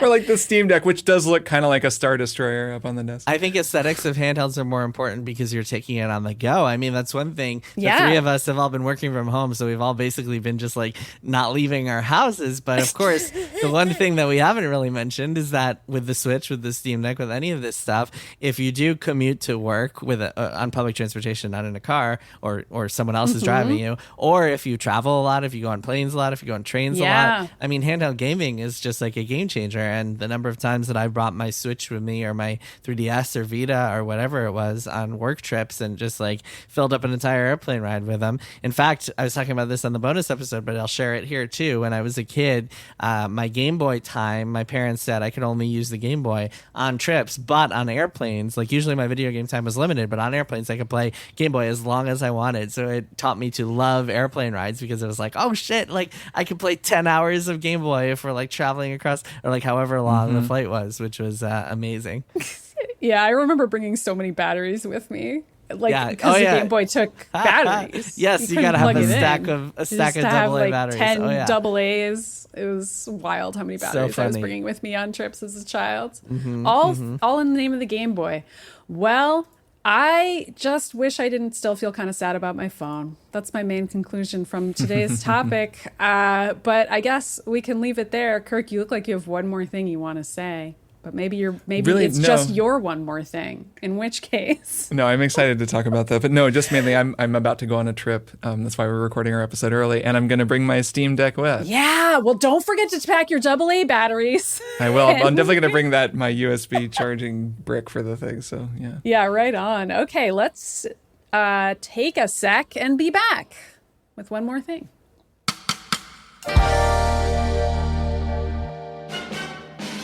Or like the Steam Deck, which does look kind of like a Star Destroyer up on the desk. I think aesthetics of handhelds are more important because you're taking it on the go. I mean, that's one thing. The Yeah. three of us have all been working from home, so we've all basically been just like not leaving our houses. But of course, the one thing that we haven't really mentioned is that with the Switch, with the Steam Deck, with any of this stuff, if you do commute to work with on public transportation, not in a car, or someone else is driving you, or if you travel a lot, if you go on planes a lot, if you go on trains a lot, Yeah. I mean, handheld gaming is just like a game changer. And the number of times that I brought my Switch with me or my 3DS or Vita or whatever it was on work trips and just like filled up an entire airplane ride with them. In fact, I was talking about this on the bonus episode, but I'll share it here too. When I was a kid, my Game Boy time, my parents said I could only use the Game Boy on trips, but on airplanes, like usually my video game time was limited, but on airplanes I could play Game Boy as long as I wanted. So it taught me to love airplane rides because it was like, oh shit, like I could play 10 hours of Game Boy if we're like traveling across or like however long the flight was, which was amazing. Yeah, I remember bringing so many batteries with me. Like, because the Game Boy took batteries. Yes, you gotta have a stack of AA batteries. 10 AA's. It was wild how many batteries I was bringing with me on trips as a child. All in the name of the Game Boy. Well, I just wish I didn't still feel kind of sad about my phone. That's my main conclusion from today's topic. But I guess we can leave it there. Kirk, you look like you have one more thing you want to say. But maybe really, it's just your one more thing. In which case, no, I'm excited to talk about that. But no, just mainly, I'm about to go on a trip. That's why we're recording our episode early, and I'm going to bring my Steam Deck with. Yeah, well, don't forget to pack your AA batteries. I will. I'm definitely going to bring my USB charging brick for the thing. So yeah. Yeah, right on. Okay, let's take a sec and be back with one more thing.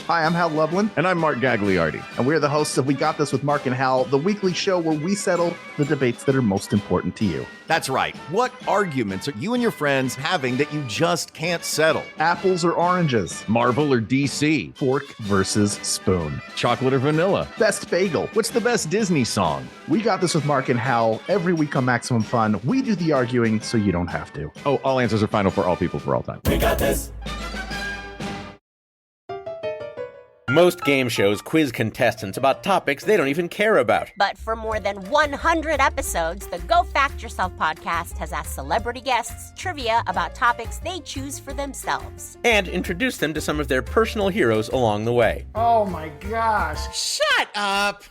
Hi, I'm Hal Loveland. And I'm Mark Gagliardi. And we're the hosts of We Got This with Mark and Hal, the weekly show where we settle the debates that are most important to you. That's right. What arguments are you and your friends having that you just can't settle? Apples or oranges? Marvel or DC? Fork versus spoon? Chocolate or vanilla? Best bagel? What's the best Disney song? We Got This with Mark and Hal. Every week on Maximum Fun, we do the arguing so you don't have to. Oh, all answers are final for all people for all time. We got this. Most game shows quiz contestants about topics they don't even care about. But for more than 100 episodes, the Go Fact Yourself podcast has asked celebrity guests trivia about topics they choose for themselves. And introduced them to some of their personal heroes along the way. Oh my gosh. Shut up!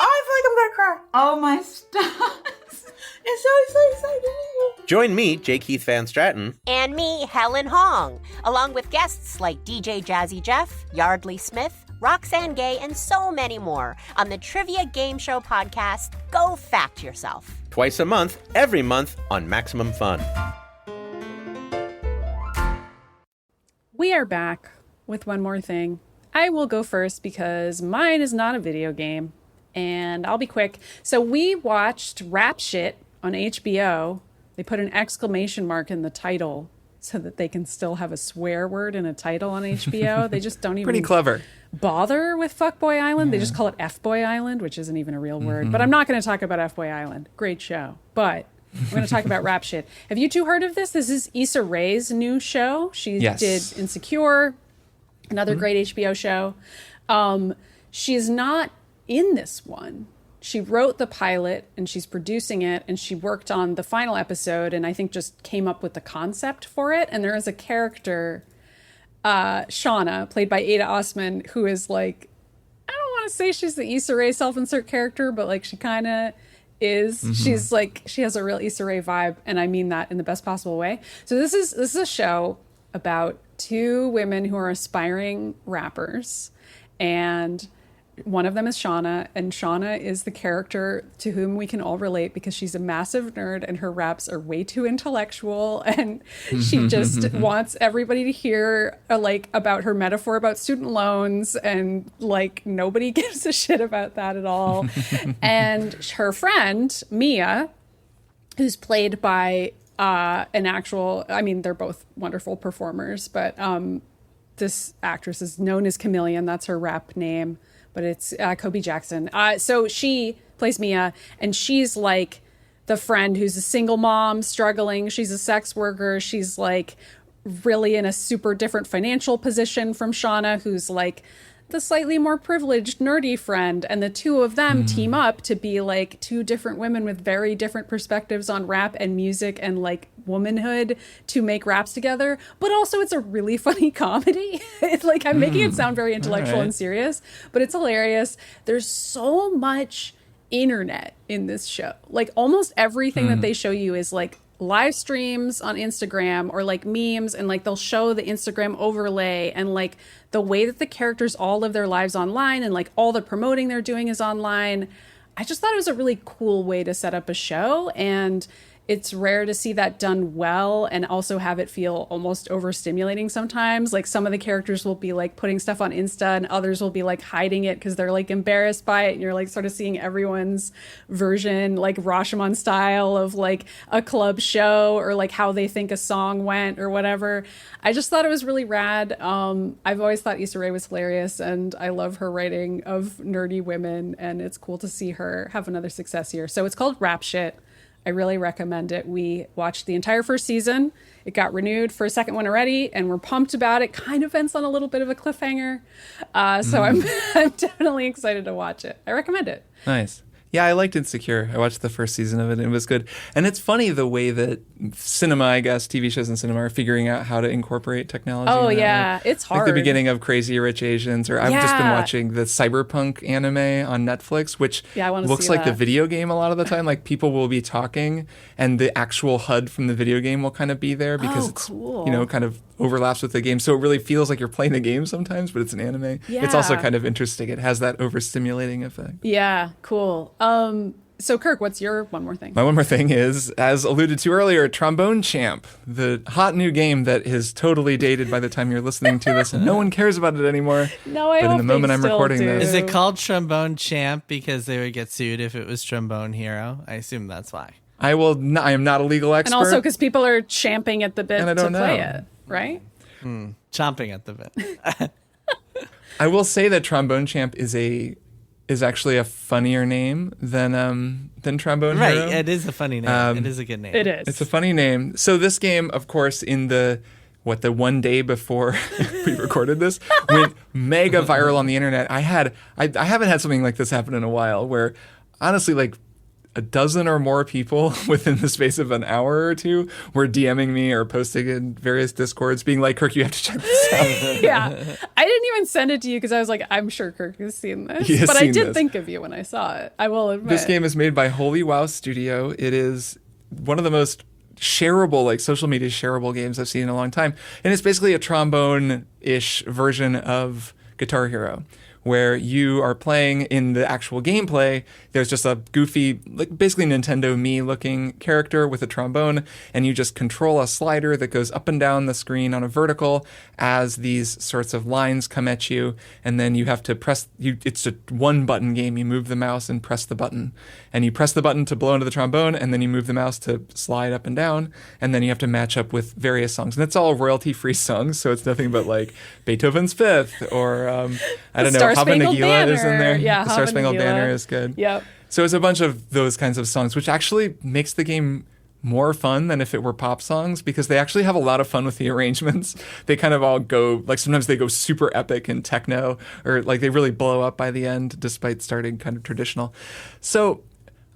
I feel like I'm gonna cry. Oh my stars. It's so exciting. Join me, J. Keith Van Stratton. And me, Helen Hong, along with guests like DJ Jazzy Jeff, Yardley Smith, Roxanne Gay, and so many more on the trivia game show podcast, Go Fact Yourself. Twice a month, every month on Maximum Fun. We are back with one more thing. I will go first because mine is not a video game, and I'll be quick. So we watched Rap Shit on HBO. They put an exclamation mark in the title so that they can still have a swear word in a title on HBO. They just don't even Pretty clever. bother with Fuckboy Island. They just call it F-Boy Island, which isn't even a real word. But I'm not going to talk about F-Boy Island. Great show. But I'm going to talk about Rap Shit. Have you two heard of this? This is Issa Rae's new show. She did Insecure, another great HBO show. She's not in this one. She wrote the pilot and she's producing it, and she worked on the final episode and I think just came up with the concept for it. And there is a character, Shauna, played by Ada Osman, who is like, I don't want to say she's the Issa Rae self-insert character, but like she kind of is. She's like, she has a real Issa Rae vibe, and I mean that in the best possible way. So this is a show about two women who are aspiring rappers, and one of them is Shauna, and Shauna is the character to whom we can all relate because she's a massive nerd and her raps are way too intellectual, and she just wants everybody to hear like about her metaphor about student loans, and like nobody gives a shit about that at all. And her friend Mia, who's played by an actual, I mean, they're both wonderful performers, but this actress is known as Chameleon. That's her rap name. But it's Kobe Jackson. So she plays Mia, and she's like the friend who's a single mom struggling. She's a sex worker. She's like really in a super different financial position from Shauna, who's like the slightly more privileged, nerdy friend. And the two of them team up to be like two different women with very different perspectives on rap and music and like womanhood to make raps together. But also it's a really funny comedy. It's like, I'm making it sound very intellectual and serious, but it's hilarious. There's so much internet in this show. Like almost everything that they show you is like live streams on Instagram or like memes, and like they'll show the Instagram overlay and like the way that the characters all live their lives online, and like all the promoting they're doing is online. I just thought it was a really cool way to set up a show, and it's rare to see that done well and also have it feel almost overstimulating sometimes. Like some of the characters will be like putting stuff on Insta and others will be like hiding it because they're like embarrassed by it. And you're like sort of seeing everyone's version, like Rashomon style of like a club show or like how they think a song went or whatever. I just thought it was really rad. I've always thought Issa Rae was hilarious and I love her writing of nerdy women, and it's cool to see her have another success here. So it's called Rap Shit. I really recommend it. We watched the entire first season. It got renewed for a second one already, and we're pumped about it. Kind of ends on a little bit of a cliffhanger. So I'm definitely excited to watch it. I recommend it. Nice. Yeah, I liked Insecure. I watched the first season of it, and it was good. And it's funny the way that cinema, I guess, TV shows and cinema are figuring out how to incorporate technology. Oh, yeah. It's hard. Like the beginning of Crazy Rich Asians, or I've just been watching the Cyberpunk anime on Netflix, which looks like the video game a lot of the time. Like people will be talking, and the actual HUD from the video game will kind of be there because it's, kind of overlaps with the game. So it really feels like you're playing the game sometimes, but it's an anime. Yeah. It's also kind of interesting. It has that overstimulating effect. Yeah, cool. So Kirk, what's your one more thing? My one more thing is, as alluded to earlier, Trombone Champ, the hot new game that is totally dated by the time you're listening to this, and no one cares about it anymore. No, I But hope in the moment they I'm still recording do. this, Is it called Trombone Champ because they would get sued if it was Trombone Hero? I assume that's why. I am not a legal expert. And also because people are champing at the bit And I to don't play know. it, right? Chomping at the bit. I will say that Trombone Champ is actually a funnier name than Trombone Hero. Right, it is a funny name. It is a good name. It is. It's a funny name. So this game, of course, in the one day before we recorded this, went mega viral on the internet. I haven't had something like this happen in a while, where honestly, like a dozen or more people within the space of an hour or two were DMing me or posting in various Discords being like, Kirk, you have to check this out. Yeah. I didn't even send it to you because I was like, I'm sure Kirk has seen this. He has but I seen did this. think of you when I saw it. I will admit. This game is made by Holy Wow Studio. It is one of the most shareable, like social media shareable games I've seen in a long time. And it's basically a trombone-ish version of Guitar Hero, where you are playing in the actual gameplay. There's just a goofy, like basically Nintendo Mii looking character with a trombone, and you just control a slider that goes up and down the screen on a vertical as these sorts of lines come at you, and then you have to press, it's a one button game. You move the mouse and press the button, and you press the button to blow into the trombone, and then you move the mouse to slide up and down, and then you have to match up with various songs. And it's all royalty-free songs, so it's nothing but like Beethoven's Fifth, or I don't know, Hava Nagila is in there. Yeah, the Star Hava Spangled Nagila. Banner is good. Yep. So it's a bunch of those kinds of songs, which actually makes the game more fun than if it were pop songs, because they actually have a lot of fun with the arrangements. They kind of all go, like sometimes they go super epic and techno, or like they really blow up by the end despite starting kind of traditional. So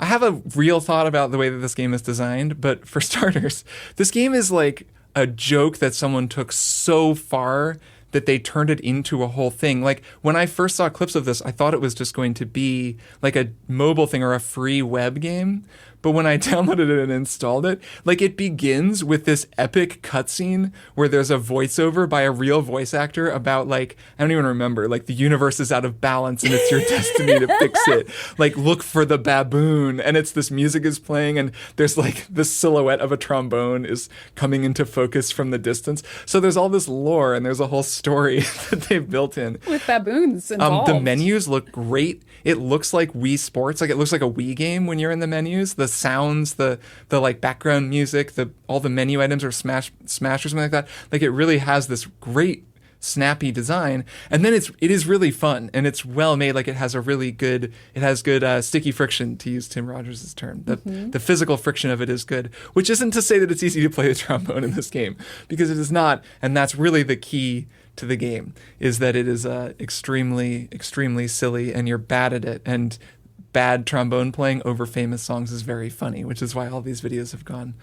I have a real thought about the way that this game is designed, but for starters, this game is like a joke that someone took so far that they turned it into a whole thing. Like when I first saw clips of this, I thought it was just going to be like a mobile thing or a free web game. But when I downloaded it and installed it, like it begins with this epic cutscene where there's a voiceover by a real voice actor about like, I don't even remember, like the universe is out of balance and it's your destiny to fix it. Like look for the baboon, and it's this music is playing and there's like the silhouette of a trombone is coming into focus from the distance. So there's all this lore and there's a whole story that they've built in. With baboons involved. The menus look great. It looks like Wii Sports. Like it looks like a Wii game when you're in the menus. The sounds, the like background music, all the menu items are smash or something like that. Like it really has this great snappy design, and then it is really fun and it's well made. Like it has good sticky friction, to use Tim Rogers' term. The physical friction of it is good, which isn't to say that it's easy to play the trombone in this game, because it is not, and that's really the key to the game, is that it is extremely, extremely silly and you're bad at it, and bad trombone playing over famous songs is very funny, which is why all these videos have gone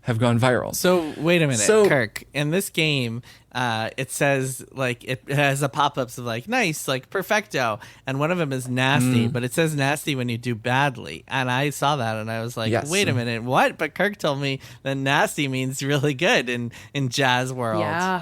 have gone viral. So wait a minute, So- Kirk. In this game, it says like it has a pop-ups of like nice, like perfecto, and one of them is nasty, but it says nasty when you do badly. And I saw that and I was like, Yes. wait a minute, what? But Kirk told me that nasty means really good in jazz world. Yeah.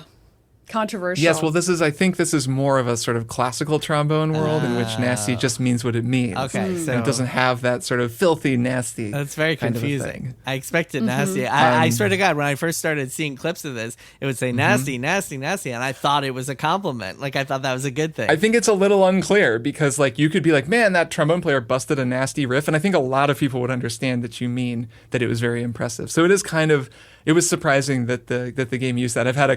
Controversial. Yes, well, I think this is more of a sort of classical trombone world in which nasty just means what it means. Okay, And so it doesn't have that sort of filthy, nasty. that's very kind of a confusing. thing. I expected nasty. I swear to God, when I first started seeing clips of this, it would say nasty, nasty, nasty, and I thought it was a compliment. Like I thought that was a good thing. I think it's a little unclear because, like, you could be like, man, that trombone player busted a nasty riff. And I think a lot of people would understand that you mean that it was very impressive. So it is kind of, it was surprising that the game used that. I've had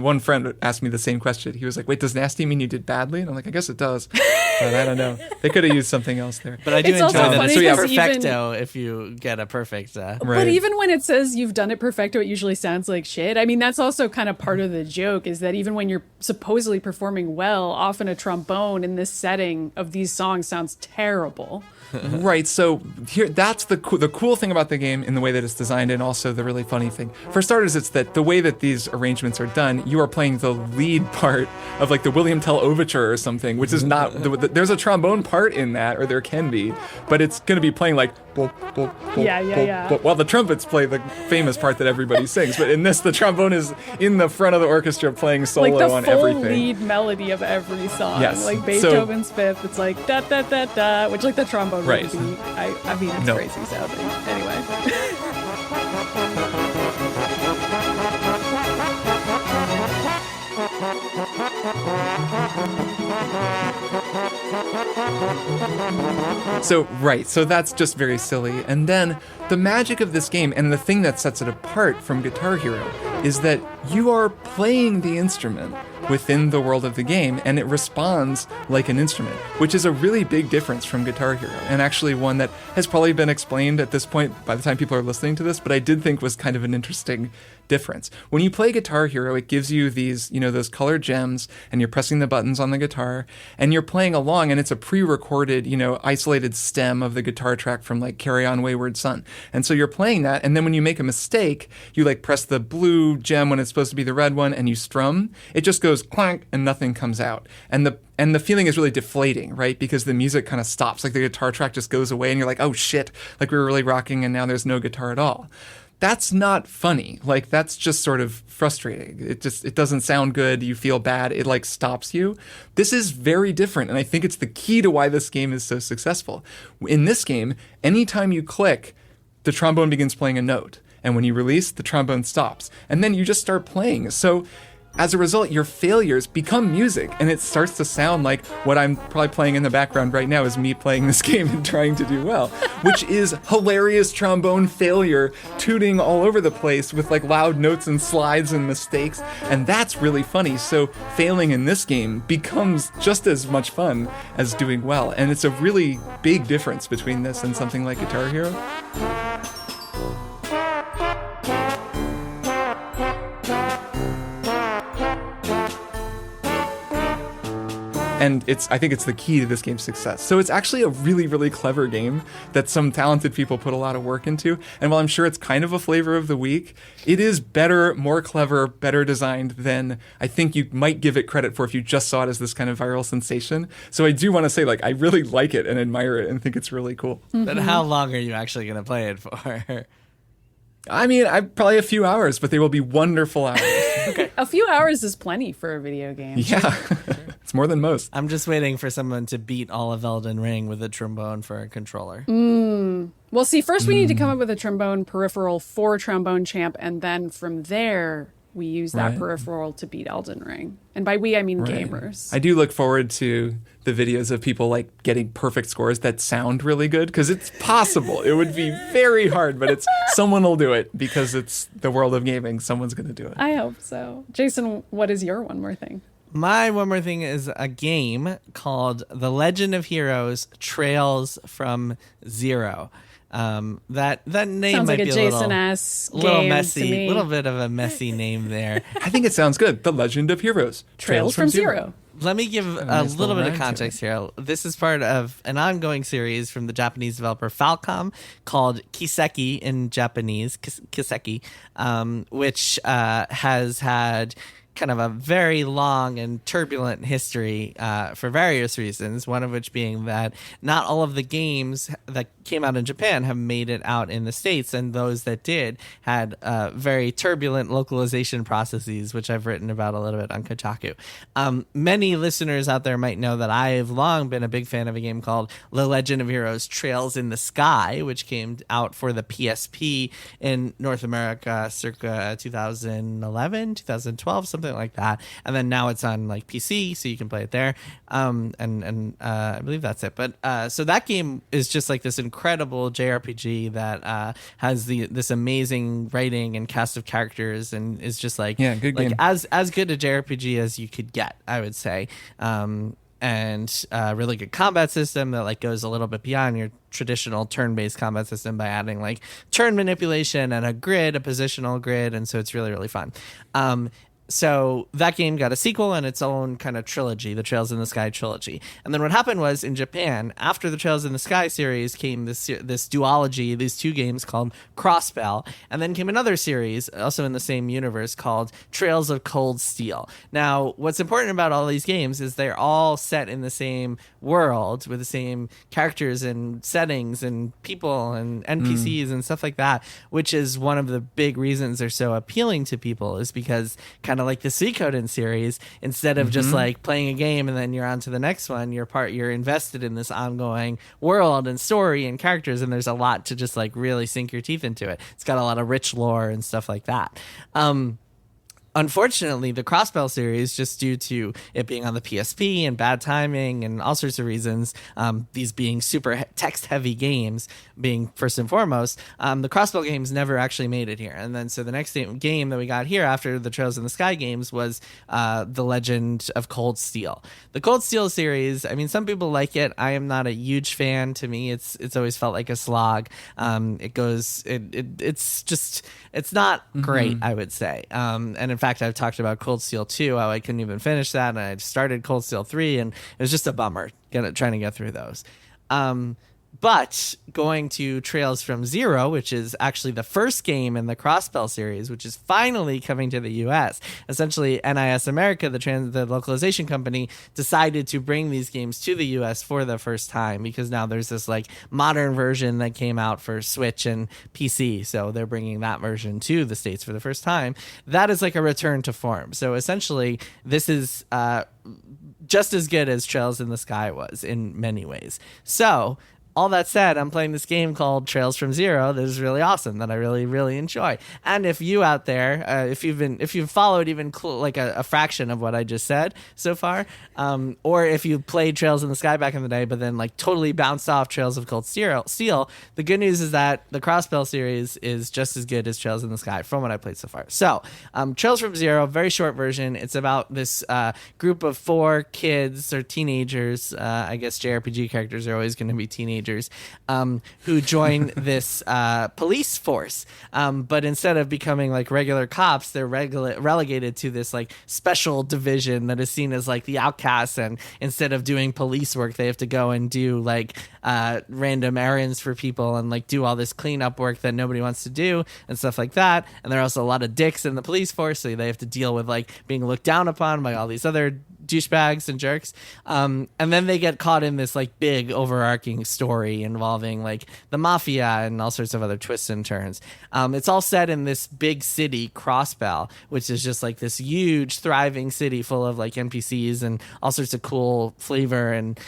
one friend asked me the same question. He was like, wait, does nasty mean you did badly? And I'm like, I guess it does. But I don't know. They could have used something else there. But I do It's enjoy also that funny it's because perfecto if you get a perfect. Right. But even when it says you've done it perfecto, it usually sounds like shit. I mean, that's also kind of part of the joke is that even when you're supposedly performing well, often a trombone in this setting of these songs sounds terrible. Right, so here that's the cool thing about the game in the way that it's designed, and also the really funny thing. For starters, it's that the way that these arrangements are done, you are playing the lead part of like the William Tell Overture or something, which is not, there's a trombone part in that, or there can be, but it's going to be playing like, Yeah. while the trumpets play the famous part that everybody sings. But in this, the trombone is in the front of the orchestra playing solo Like the on full everything. lead melody of every song. Yes. Like Beethoven's Fifth, it's like da da da da, which like the trombone Right. would be. I mean, it's No. crazy sounding. Anyway. So that's just very silly. And then the magic of this game, and the thing that sets it apart from Guitar Hero, is that you are playing the instrument within the world of the game, and it responds like an instrument, which is a really big difference from Guitar Hero, and actually one that has probably been explained at this point by the time people are listening to this, but I did think was kind of an interesting difference. When you play Guitar Hero, it gives you these, those colored gems, and you're pressing the buttons on the guitar, and you're playing along, and it's a pre-recorded, isolated stem of the guitar track from like Carry On Wayward Son. And so you're playing that, and then when you make a mistake, you like press the blue gem when it's supposed to be the red one, and you strum. It just goes clank, and nothing comes out. And the feeling is really deflating, right? Because the music kind of stops. Like the guitar track just goes away, and you're like, oh shit, like we were really rocking, and now there's no guitar at all. That's not funny. Like, that's just sort of frustrating. It doesn't sound good. You feel bad. It like stops you. This is very different. And I think it's the key to why this game is so successful. In this game, anytime you click, the trombone begins playing a note. And when you release, the trombone stops. And then you just start playing. So as a result, your failures become music, and it starts to sound like what I'm probably playing in the background right now is me playing this game and trying to do well, which is hilarious trombone failure, tooting all over the place with like loud notes and slides and mistakes, and that's really funny. So failing in this game becomes just as much fun as doing well, and it's a really big difference between this and something like Guitar Hero. And I think it's the key to this game's success. So it's actually a really, really clever game that some talented people put a lot of work into. And while I'm sure it's kind of a flavor of the week, it is better, more clever, better designed than I think you might give it credit for if you just saw it as this kind of viral sensation. So I do want to say, like, I really like it and admire it and think it's really cool. But how long are you actually going to play it for? I mean, probably a few hours, but they will be wonderful hours. Okay. A few hours is plenty for a video game. Yeah, it's more than most. I'm just waiting for someone to beat all of Elden Ring with a trombone for a controller. Well, see, first we need to come up with a trombone peripheral for Trombone Champ, and then from there we use that peripheral to beat Elden Ring. And by we, I mean gamers. I do look forward to the videos of people like getting perfect scores that sound really good, because it's possible. It would be very hard, but someone will do it because it's the world of gaming. Someone's going to do it. I hope so. Jason, what is your one more thing? My one more thing is a game called The Legend of Heroes Trails from Zero. That name sounds might like be a Jason-esque little game messy, to me. little bit of a messy name there. I think it sounds good. The Legend of Heroes. Trails from Zero. let me give a nice little bit little of ride to context here. This is part of an ongoing series from the Japanese developer Falcom called Kiseki in Japanese, Kiseki, which has had kind of a very long and turbulent history for various reasons, one of which being that not all of the games that came out in Japan have made it out in the States, and those that did had very turbulent localization processes, which I've written about a little bit on Kotaku. Many listeners out there might know that I have long been a big fan of a game called The Legend of Heroes Trails in the Sky, which came out for the PSP in North America circa 2011, 2012, something like that. And then now it's on like PC, so you can play it there. And I believe that's it. But so that game is just like this incredible JRPG that has this amazing writing and cast of characters, and is just like, good game. as good a JRPG as you could get, I would say. And a really good combat system that like goes a little bit beyond your traditional turn-based combat system by adding like turn manipulation and a positional grid, and so it's really, really fun. So that game got a sequel and its own kind of trilogy, the Trails in the Sky trilogy. And then what happened was, in Japan, after the Trails in the Sky series came this duology, these two games called Crossbell, and then came another series, also in the same universe, called Trails of Cold Steel. Now, what's important about all these games is they're all set in the same world with the same characters and settings and people and NPCs and stuff like that, which is one of the big reasons they're so appealing to people, is because kind of like the Suikoden series, instead of just like playing a game and then you're on to the next one, you're invested in this ongoing world and story and characters, and there's a lot to just like really sink your teeth into it. It's got a lot of rich lore and stuff like that. Unfortunately, the Crossbell series, just due to it being on the PSP and bad timing and all sorts of reasons, these being super text-heavy games being first and foremost, the Crossbell games never actually made it here. And then so the next game that we got here after the Trails in the Sky games was The Legend of Cold Steel. The Cold Steel series, I mean, some people like it. I am not a huge fan. To me, it's always felt like a slog. It's not great, I would say. And in fact, I've talked about Cold Steel 2, how I couldn't even finish that, and I started Cold Steel 3, and it was just a bummer trying to get through those. But going to Trails from Zero, which is actually the first game in the Crossbell series, which is finally coming to the U.S. Essentially, NIS America, the localization company, decided to bring these games to the U.S. for the first time, because now there's this like modern version that came out for Switch and PC. So they're bringing that version to the States for the first time. That is like a return to form. So essentially, this is just as good as Trails in the Sky was in many ways. So all that said, I'm playing this game called Trails from Zero that is really awesome, that I really, really enjoy. And if you out there, if you've followed even like a fraction of what I just said so far, or if you played Trails in the Sky back in the day, but then like totally bounced off Trails of Cold Steel, the good news is that the Crossbell series is just as good as Trails in the Sky from what I played so far. So, Trails from Zero, very short version. It's about this group of 4 kids or teenagers. I guess JRPG characters are always going to be teenagers. Who join this police force, but instead of becoming like regular cops, they're relegated to this like special division that is seen as like the outcasts, and instead of doing police work, they have to go and do like random errands for people and like do all this cleanup work that nobody wants to do and stuff like that. And there are also a lot of dicks in the police force, so they have to deal with like being looked down upon by all these other douchebags and jerks, and then they get caught in this like big overarching story involving like the mafia and all sorts of other twists and turns. It's all set in this big city, Crossbell, which is just like this huge thriving city full of like NPCs and all sorts of cool flavor and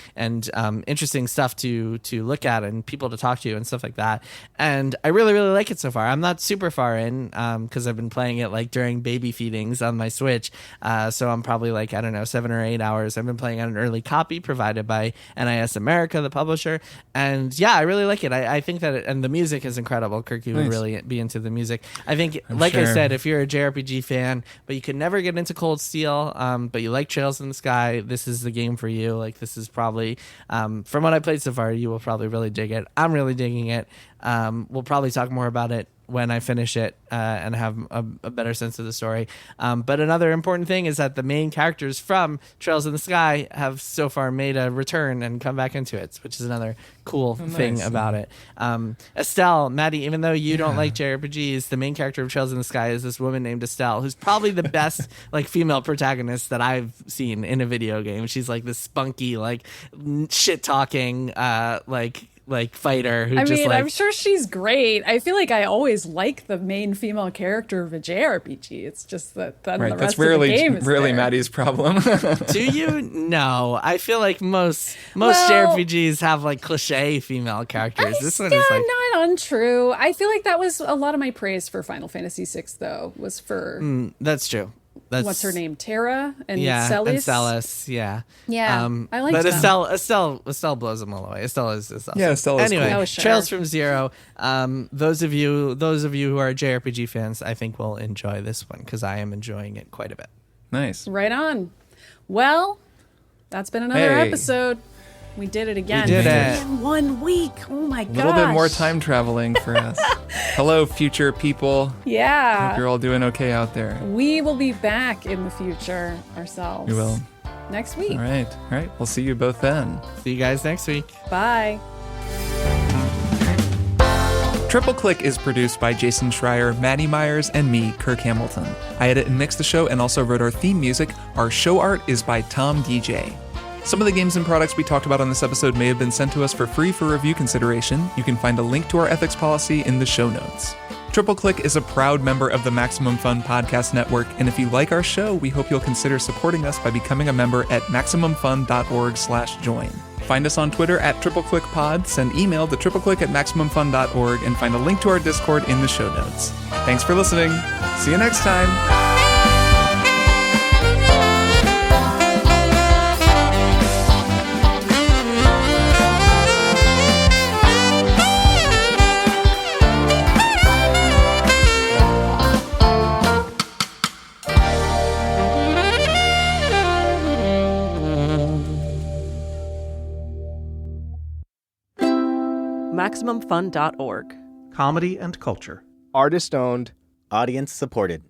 interesting stuff to look at and people to talk to and stuff like that. And I really, really like it so far. I'm not super far in because I've been playing it like during baby feedings on my Switch, so I'm probably like, I don't know, 7 or 8 hours. I've been playing on an early copy provided by NIS America, the publisher, and yeah, I really like it. I think that and the music is incredible. Kirk, you would really be into the music. I think, I said, if you're a JRPG fan but you could never get into Cold Steel, but you like Trails in the Sky, this is the game for you. Like, this is probably from what I played so far, you will probably really dig it. I'm really digging it. We'll probably talk more about it when I finish it and have a better sense of the story. But another important thing is that the main characters from Trails in the Sky have so far made a return and come back into it, which is another cool thing about it. Estelle, Maddy, even though you don't like JRPGs, the main character of Trails in the Sky is this woman named Estelle, who's probably the best like female protagonist that I've seen in a video game. She's like this spunky, like shit talking, like fighter who I'm sure she's great. I feel like I always like the main female character of a JRPG. It's just that then the rest That's of the game is rarely there. Maddy's problem. Do you? No, I feel like most JRPGs have like cliche female characters. This one is like not untrue. I feel like that was a lot of my praise for Final Fantasy VI, though, was for that's true. What's her name? Terra and Celis? Celis? And Celis, yeah. Yeah, I like that. But Estelle blows them all away. Estelle is awesome. Yeah, Estelle is anyway, cool. Oh, sure. Trails from Zero. Those of you who are JRPG fans, I think will enjoy this one because I am enjoying it quite a bit. Nice. Right on. Well, that's been another episode. We did it again. We did it. In 1 week. Oh my gosh. A little bit more time traveling for us. Hello, future people. Yeah. Hope you're all doing okay out there. We will be back in the future ourselves. We will. Next week. All right. We'll see you both then. See you guys next week. Bye. Triple Click is produced by Jason Schreier, Maddy Myers, and me, Kirk Hamilton. I edit and mix the show and also wrote our theme music. Our show art is by Tom DJ. Some of the games and products we talked about on this episode may have been sent to us for free for review consideration. You can find a link to our ethics policy in the show notes. Triple Click is a proud member of the Maximum Fun Podcast Network, and if you like our show, we hope you'll consider supporting us by becoming a member at MaximumFun.org/join. Find us on Twitter at TripleClickPod, send email to tripleclick@MaximumFun.org, and find a link to our Discord in the show notes. Thanks for listening. See you next time. MaximumFun.org. Comedy and culture. Artist owned. Audience supported.